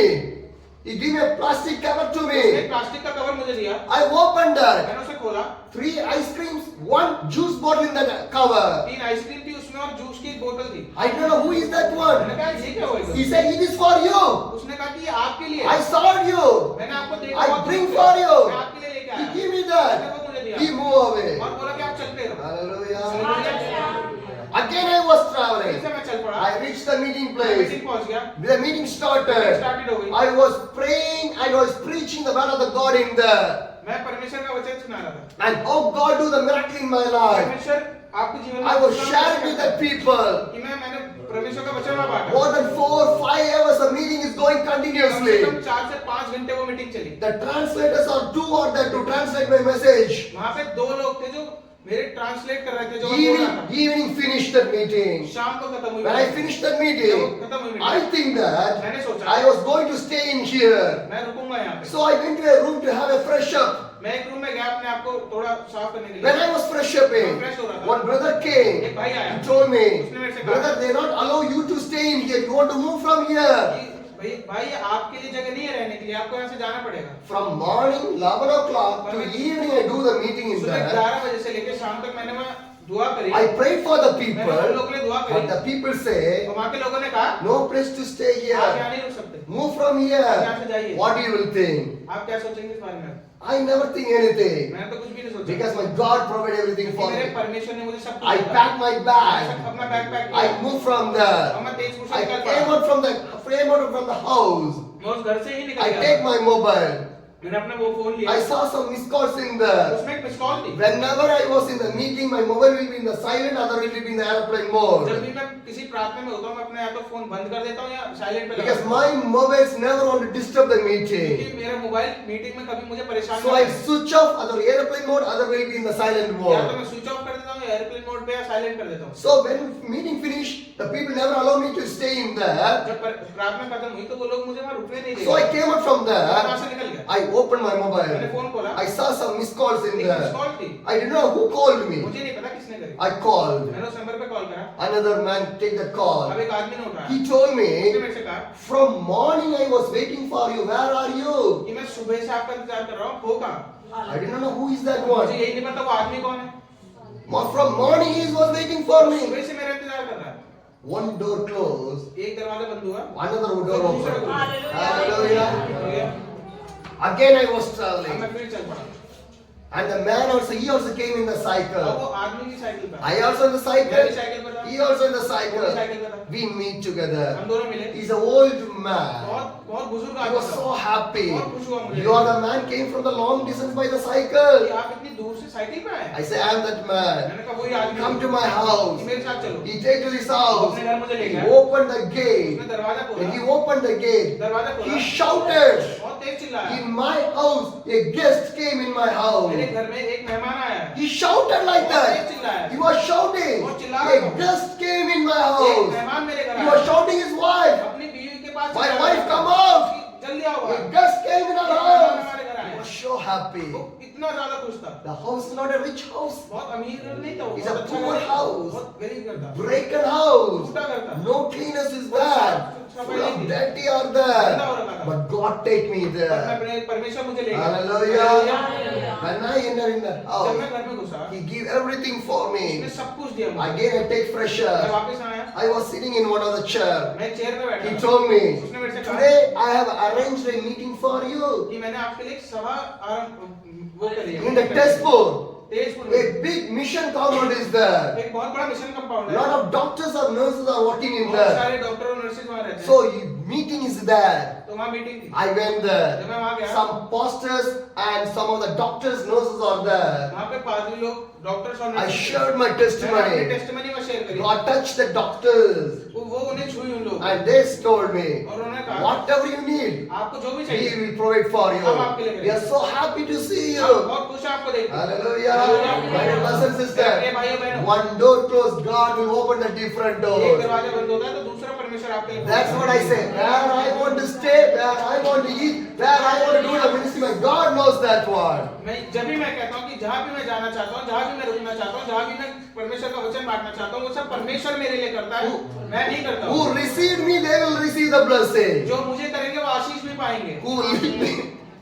He gave me a plastic cover to उसने me. प्लास्टिक का कवर मुझे दिया। I opened that. मैंने उसे खोला। 3 ice creams, 1 juice bottle in that cover. 3 ice cream थी उसमें और जूस की एक बोतल थी। I don't know who is that मैंने one. कहा ये क्या हुआ? He said, it is for you. उसने कहा कि ये आपके लिए I है। saw you. मैंने आपको देखा। I बहुत bring दूर for से। you. मैं आपके लिए लेके He आया। gave me उसने that. वो मुझे दिया। He moved away. और बोला कि आप चलते रहो। Hallelujah. Again I was फिर traveling. से मैं चल पड़ा। I reached the meeting मैं place. मीटिंग पहुंच गया। The meeting started. स्टार्टेड हो गई। I was praying and I was preaching the word of the God in there. मैं परमेश्वर का वचन सुना रहा था। And how God do the miracle in my life. परमेश्वर आपके जीवन में I was काम sharing कैसे with करता the है? people. कि मैंने परमेश्वर का वचन वहाँ बांटा। More than 4-5 hours the meeting is going कम से continuously. कम 4 से 5 घंटे वो मीटिंग चली। The translators are 2 are there to translate my message. वहाँ पे 2 लोग थे जो मेरे ट्रांसलेट कर रहे थे जो मैं बोल रहा था। Evening finished the meeting. शाम को खत्म हुई। When I finished the meeting, खत्म हुई I मीटिंग। think that मैंने सोचा I was going to stay in here. मैं रुकूंगा यहाँ पे। So I went to a room to have a fresh up. मैं एक रूम में गया अपने आप को थोड़ा साफ करने के When लिए। I was fresh upping, fresh हो रहा था। one brother came. एक भाई आया। He told me, उसने मेरे से कहा, brother, they not allow you to stay in here. You want to move from here. भाई भाई आपके लिए जगह नहीं है रहने के लिए, आपको यहाँ से जाना पड़ेगा। From morning 11 o'clock to evening, I do the meeting in सुबह there. 11 बजे से लेकर शाम तक मैंने वहाँ दुआ करी। I prayed for the मैंने उन people, लोगों के लिए दुआ करी। but the people say, तो वहाँ के लोगों ने कहा, no place to stay आप यहाँ here. नहीं रुक सकते। Move from यहाँ से here. जाइए। What you will think? आप क्या सोचेंगे इस बारे में? I never think anything मैंने तो कुछ भी नहीं सोचा। because my God provided everything क्योंकि for मेरे me. परमेश्वर ने मुझे सब कुछ I दिया। packed my मैंने bag. अपना बैग पैक I किया। moved from और there. मैं तेज से I निकल came पड़ा। out from the house. मैं उस घर से ही निकल I गया। take my mobile. मैंने अपना वो फोन लिया। I saw some missed calls in there. उसमें एक मिस कॉल थी। Whenever I was in the meeting, my mobile will be in the silent, other will be in the airplane जब mode. भी मैं किसी प्रार्थना में होता हूँ, मैं अपने या तो फोन बंद कर देता हूँ या साइलेंट पे लगा Because देता हूँ। my mobiles never want to disturb the meeting. क्योंकि मेरा मोबाइल मीटिंग में कभी मुझे परेशान So नहीं I करे। switch off, other airplane mode, other will be in the silent या तो mode. मैं स्विच ऑफ कर देता हूँ या एयरप्लेन मोड पे या साइलेंट कर देता हूँ। So when meeting finished, the people never allow me to stay in there. जब प्रार्थना खत्म हुई तो वो लोग मुझे वहाँ रुकने नहीं So I देते। came out from मैं वहाँ there. से निकल गया। I opened my मैंने mobile. फोन खोला। I saw some missed calls in एक मिस there. कॉल थी। I didn't know who called me. मुझे नहीं पता किसने करी। I called. मैंने उस नंबर पे कॉल करा। Another man take the call. अब एक आदमी ने उठाया। He told उसने me, मेरे से कहा from morning I was waiting for you. Where are you? कि मैं सुबह से आपका इंतजार कर रहा हूँ, हो कहाँ? I didn't know who is that मुझे one. यही नहीं पता वो आदमी कौन है। From morning he was waiting for me. सुबह से मेरा इंतजार कर रहा है। One door closed, एक दरवाजा बंद हुआ। another door opened. Hallelujah. Hallelujah. Again I was अब traveling. मैं फिर चल पड़ा। And the man also, he also came in the अब cycle. वो आदमी की साइकिल पर। I also in the मैं भी cycle. साइकिल पर था। He also in the वो भी cycle. साइकिल पर था। We meet together. हम दोनों मिले। He's an old man. बहुत बहुत बुजुर्ग He आदमी was था। so happy. बहुत खुश हुआ मुझे। You are the man came from the long distance by the कि cycle. आप इतनी दूर से साइकिल पे आए। I say I am that man. मैंने कहा वही आदमी। Come to my house. कि मेरे साथ चलो। He take to his वो house. अपने घर मुझे ले He गया। opened the gate. उसने दरवाजा खोला। When he opened the gate, दरवाजा खोला। he shouted. बहुत तेज चिल्लाया। In my house, a guest came in my मेरे house. घर में एक मेहमान आया। He shouted like बहुत तेज that. चिल्लाया। He was shouting. बहुत चिल्ला रहा A था। guest came in my एक house. मेहमान मेरे घर He आया। was shouting his wife. अपनी बीवी के पास My चिल्ला wife, रहा था come out. कि जल्दी आओ A बाहर। guest came in our एक मेहमान house. हमारे घर He आया। was so happy. वो इतना ज्यादा खुश था। The house is not a rich house. बहुत अमीर नहीं था वो। It's a बहुत अच्छा poor घर था। house. बहुत गरीब घर था। Broken house. टूटा घर था। No cleanness is there. Full of dirty are there. But God take me पर मैं there. अपने परमेश्वर मुझे ले गया। Hallelujah. Hallelujah. When I enter in the जब house, मैं घर में घुसा, He give everything for उसने me. सब कुछ दिया मुझे। Again I take fresh मैं air. वापस आया। I was sitting in one of the chair. मैं चेयर पे बैठा He था। told me, उसने मेरे से कहा today I have arranged a meeting for you कि मैंने आपके लिए एक सभा वो करी है। in the Tezpur. तेजपुर में। A big mission compound is there. एक बहुत बड़ा मिशन कंपाउंड है। Lot of doctors or nurses are working in बहुत there. सारे डॉक्टर और नर्सेज वहाँ रहते हैं। So meeting is there. तो वहाँ मीटिंग थी। I went there. जब मैं वहाँ गया, Some pastors and some of the doctors, nurses are there. वहाँ पे पादरी लोग, डॉक्टर्स और I नर्सेज shared my मैंने अपनी testimony. टेस्टिमनी में शेयर करी। God touched the doctors वो उन्हें छुई उन लोग and they told me, और उन्होंने कहा whatever you need, आपको जो भी we चाहिए will provide for हम आपके लिए you. करेंगे। We are so happy to see हम you. बहुत खुश हैं आपको देख के। Hallelujah. My dear brothers and मेरे sisters, भाइयों बहनों, one door closed, God will open a different एक door. दरवाजा बंद होता है तो दूसरा परमेश्वर आपके लिए That's what I say. Where I want to stay, where I want to eat, where I want to do the ministry, my God knows that one. मैं जब भी मैं कहता हूँ कि जहाँ भी मैं जाना चाहता हूँ, जहाँ भी मैं रुकना चाहता हूँ, जहाँ भी मैं परमेश्वर का वचन बांटना चाहता हूँ, वो सब परमेश्वर मेरे लिए करता है। मैं नहीं करता हूँ। Who received me, they will receive the blessing. जो मुझे करेंगे वो आशीष भी पाएंगे। Who leave me,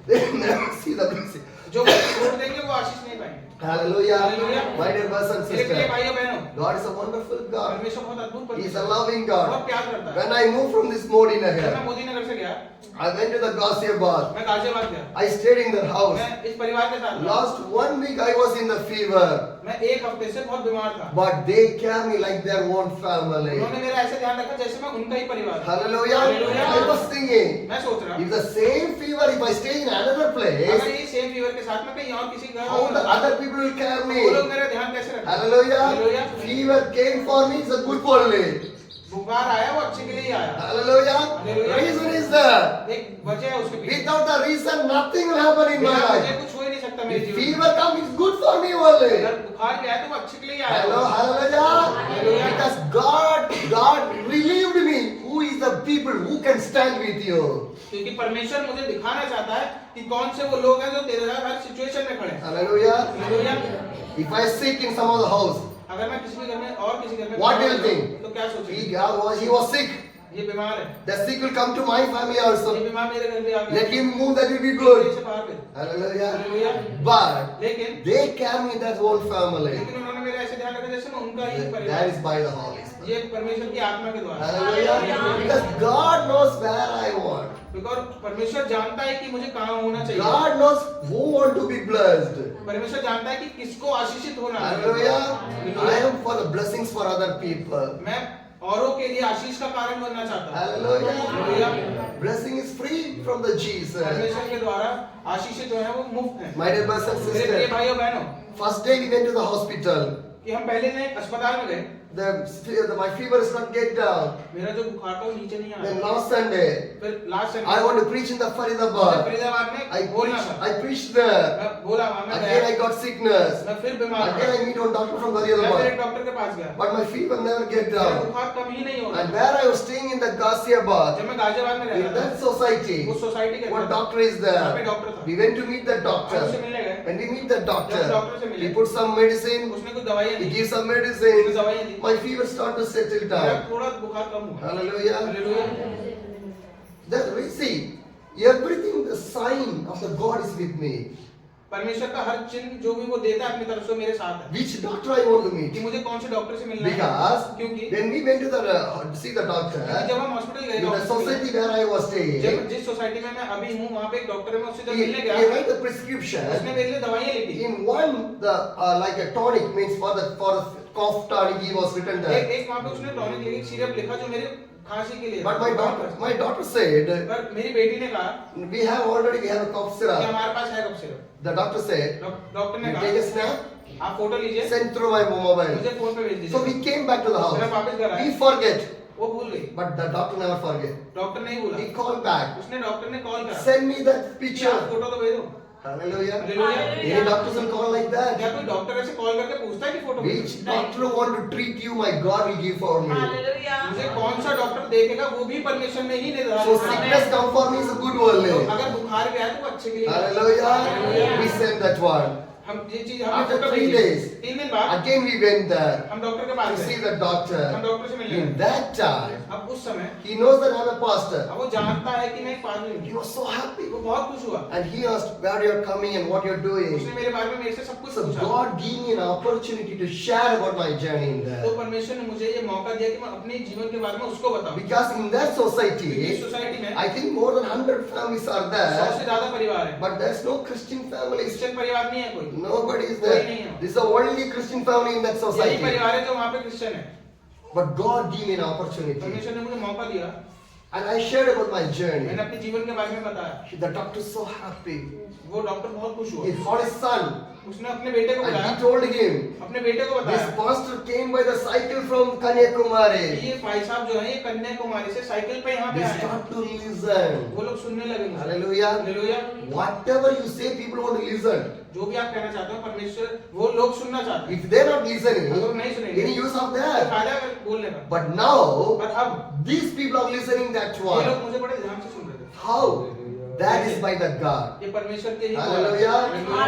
they will never see the blessing. जो मुझे छोड़ देंगे वो आशीष नहीं पाएंगे। Hallelujah. Hallelujah. My dear brothers and मेरे प्रिय sisters, भाइयों बहनों, God is a wonderful God. परमेश्वर बहुत अद्भुत He is a परमेश्वर loving बहुत God. प्यार करता है। When I moved from this Modi जब मैं Nagar, मोदी नगर से गया, I went to the Ghaziabad. मैं गाजियाबाद गया। I stayed in their house. मैं इस परिवार के साथ था। Last 1 week I was in the fever. मैं एक हफ्ते से बहुत बीमार था। But they care me like their own family. उन्होंने मेरा ऐसे ध्यान रखा जैसे मैं उनका ही परिवार था। Hallelujah. Hallelujah. I was thinking, मैं सोच रहा, if the same fever, if I stay in another अगर place, ये सेम फीवर के साथ में कहीं और किसी घर how the में other people will care वो लोग me? मेरा ध्यान कैसे रखें? Hallelujah. Hallelujah. Fever came for me, it's a good only. बुखार आया वो अच्छे के लिए ही आया। Hallelujah. Hallelujah. Reason is that एक वजह है उसके पीछे। without the reason, nothing will happen in my बिना वजह life. कुछ हो ही नहीं सकता मेरे If जीवन में। fever comes, it's good for me only. अगर बुखार भी आया तो वो अच्छे के लिए ही आया। Hello, hallelujah. Hallelujah. Because God relieved me. Who is the people who can stand with you? क्योंकि परमेश्वर मुझे दिखाना चाहता है कि कौन से वो लोग हैं जो तेरे साथ हर सिचुएशन में खड़े हैं। Hallelujah. Hallelujah. If I sick in some other house, अगर मैं किसी भी घर में और किसी घर में What do you बीमार हूं, think? तो क्या सोचेंगे? he was sick. ये बीमार है, The sick will come to my family ये also. बीमार मेरे घर में आ गया, Let him move, that will be मेरे good. से बाहर भेज। Hallelujah. हालेलुया। But लेकिन they carry that whole family. उन्होंने मेरा ऐसे ध्यान रखा जैसे मैं उनका ही That परिवार। is by the Holy Spirit. ये परमेश्वर की आत्मा के द्वारा। Hallelujah. Because God knows where I want. Because परमेश्वर जानता है कि मुझे कहाँ होना चाहिए। God knows who want to be blessed. परमेश्वर जानता है कि किसको आशीषित होना है। Hallelujah. I am for the blessings for other people. मैं औरों के लिए आशीष का कारण बनना चाहता हूँ। Hallelujah. Blessing is free from the Jesus. परमेश्वर के द्वारा आशीषित जो है वो मुफ्त है। My dear brothers and मेरे प्रिय sisters, भाइयों बहनों, first day we went to the hospital. कि हम पहले दिन अस्पताल में गए, My fever is not get down. मेरा जो बुखार था वो नीचे नहीं आया। Then last Sunday, फिर last I Sunday want to preach in the Faridabad. Faridabad में बोलना था। I preached there. मैं बोला वहाँ मैं Again I गया, got sickness. मैं फिर बीमार Again पड़ा। I meet one doctor from मैं फिर एक Faridabad. डॉक्टर के पास गया, But my fever never get मेरा down. बुखार कम ही नहीं हो And रहा। where I was staying in the Ghaziabad, जब मैं गाजियाबाद में in रहता that था, society, उस सोसाइटी के one अंदर doctor is वहाँ पे there. डॉक्टर था। We went to meet the हम उससे doctor. मिलने गए, When we meet the doctor, doctor से मिले, he put some medicine, उसने कुछ दवाइयाँ he दी, gives some उसने medicine. दवाइयाँ दी, My fever started to settle मेरा down. थोड़ा बुखार कम हुआ। Hallelujah. Hallelujah. That we see everything, the sign of the God is with me. परमेश्वर का हर चिन्ह जो भी वो देता है अपनी तरफ से मेरे साथ है। Which doctor I want to कि meet? मुझे कौन से डॉक्टर से मिलना है? Because क्योंकि when we went to see the doctor जब हम हॉस्पिटल गए in the डॉक्टर से मिलने, society where I was staying, जब जिस सोसाइटी में मैं अभी हूँ वहाँ पे एक डॉक्टर है, मैं उससे जब he मिलने he गया, write the उसने prescription. मेरे लिए दवाइयाँ लिखी। In one, the like a tonic means for the cough tonic, he was written एक there. एक वहाँ पे उसने टॉनिक लिखी, सिरप लिखा जो मेरे खांसी के लिए। But my daughter said, पर मेरी बेटी ने कहा we have a cough कि syrup. हमारे पास है कब syrup. The doctor said, doctor ने you कहा take a snap, आप फोटो लीजिए, send through my mobile. मुझे फोन पे भेज So दीजिए। we came back to the फिर हम house. वापस घर आए, We forget, वो भूल गई, but the doctor never forget. Doctor नहीं भूला, He called back. उसने डॉक्टर ने कॉल करा, Send me that कि picture. आप फोटो तो भेजो। Hallelujah. Hallelujah. Any doctors will call like that. क्या कोई डॉक्टर ऐसे कॉल करके पूछता है कि फोटो भेजो? Which doctor want to treat you, my God will give for me. Hallelujah. मुझे कौन सा डॉक्टर देखेगा वो भी परमेश्वर में ही निर्धारित So है। sickness come for me is a good तो only. अगर बुखार भी आए तो वो अच्छे के लिए है। Hallelujah. We send that one. हम ये चीज हमने After फोटो 3 भेजी। days, 3 दिन बाद again we went there हम डॉक्टर के to पास see गए, the हम doctor. डॉक्टर से मिलने In गए। that time, अब उस समय he knows that I'm a pastor. अब वो जानता है कि मैं एक पादरी He हूँ, was so happy. वो बहुत खुश हुआ। And he asked where you're coming and what you're उसने doing. मेरे बारे में मेरे से सब कुछ So पूछा। God gave me an opportunity to share about my journey in तो there. परमेश्वर ने मुझे ये मौका दिया कि मैं अपने जीवन के बारे में उसको बताऊं। Because in that इस society, सोसाइटी में I think more than 100 families are 100 से there. ज्यादा परिवार है, But there's no Christian families. Christian परिवार नहीं है कोई। Nobody is कोई there. नहीं है। This is the only Christian family in that यही society. परिवार है जो वहाँ पे क्रिश्चियन है। But God gave me an opportunity. परमेश्वर ने मुझे मौका दिया, And I shared about my journey. मैंने अपने जीवन के बारे में बताया। The doctor is so happy. वो डॉक्टर बहुत खुश हुआ। He called his son उसने अपने बेटे को and बुलाया, he told him, अपने बेटे को this बताया pastor came by the cycle from कि Kanyakumari. ये भाई साहब जो है ये कन्याकुमारी से साइकिल पे यहाँ पे They आए हैं। start to listen. वो लोग सुनने लगे मुझे। Hallelujah. Hallelujah. Whatever you say, people want to listen. जो भी आप कहना चाहते हो परमेश्वर वो लोग सुनना चाहते हैं। If they're not listening, अगर वो नहीं सुनेंगे any use of तो that? फायदा है बोलने का। But now, पर अब these people are listening that ये one. लोग मुझे बड़े ध्यान से सुन रहे थे। How? That is by the God. ये परमेश्वर के ही Hallelujah. हालेलुया।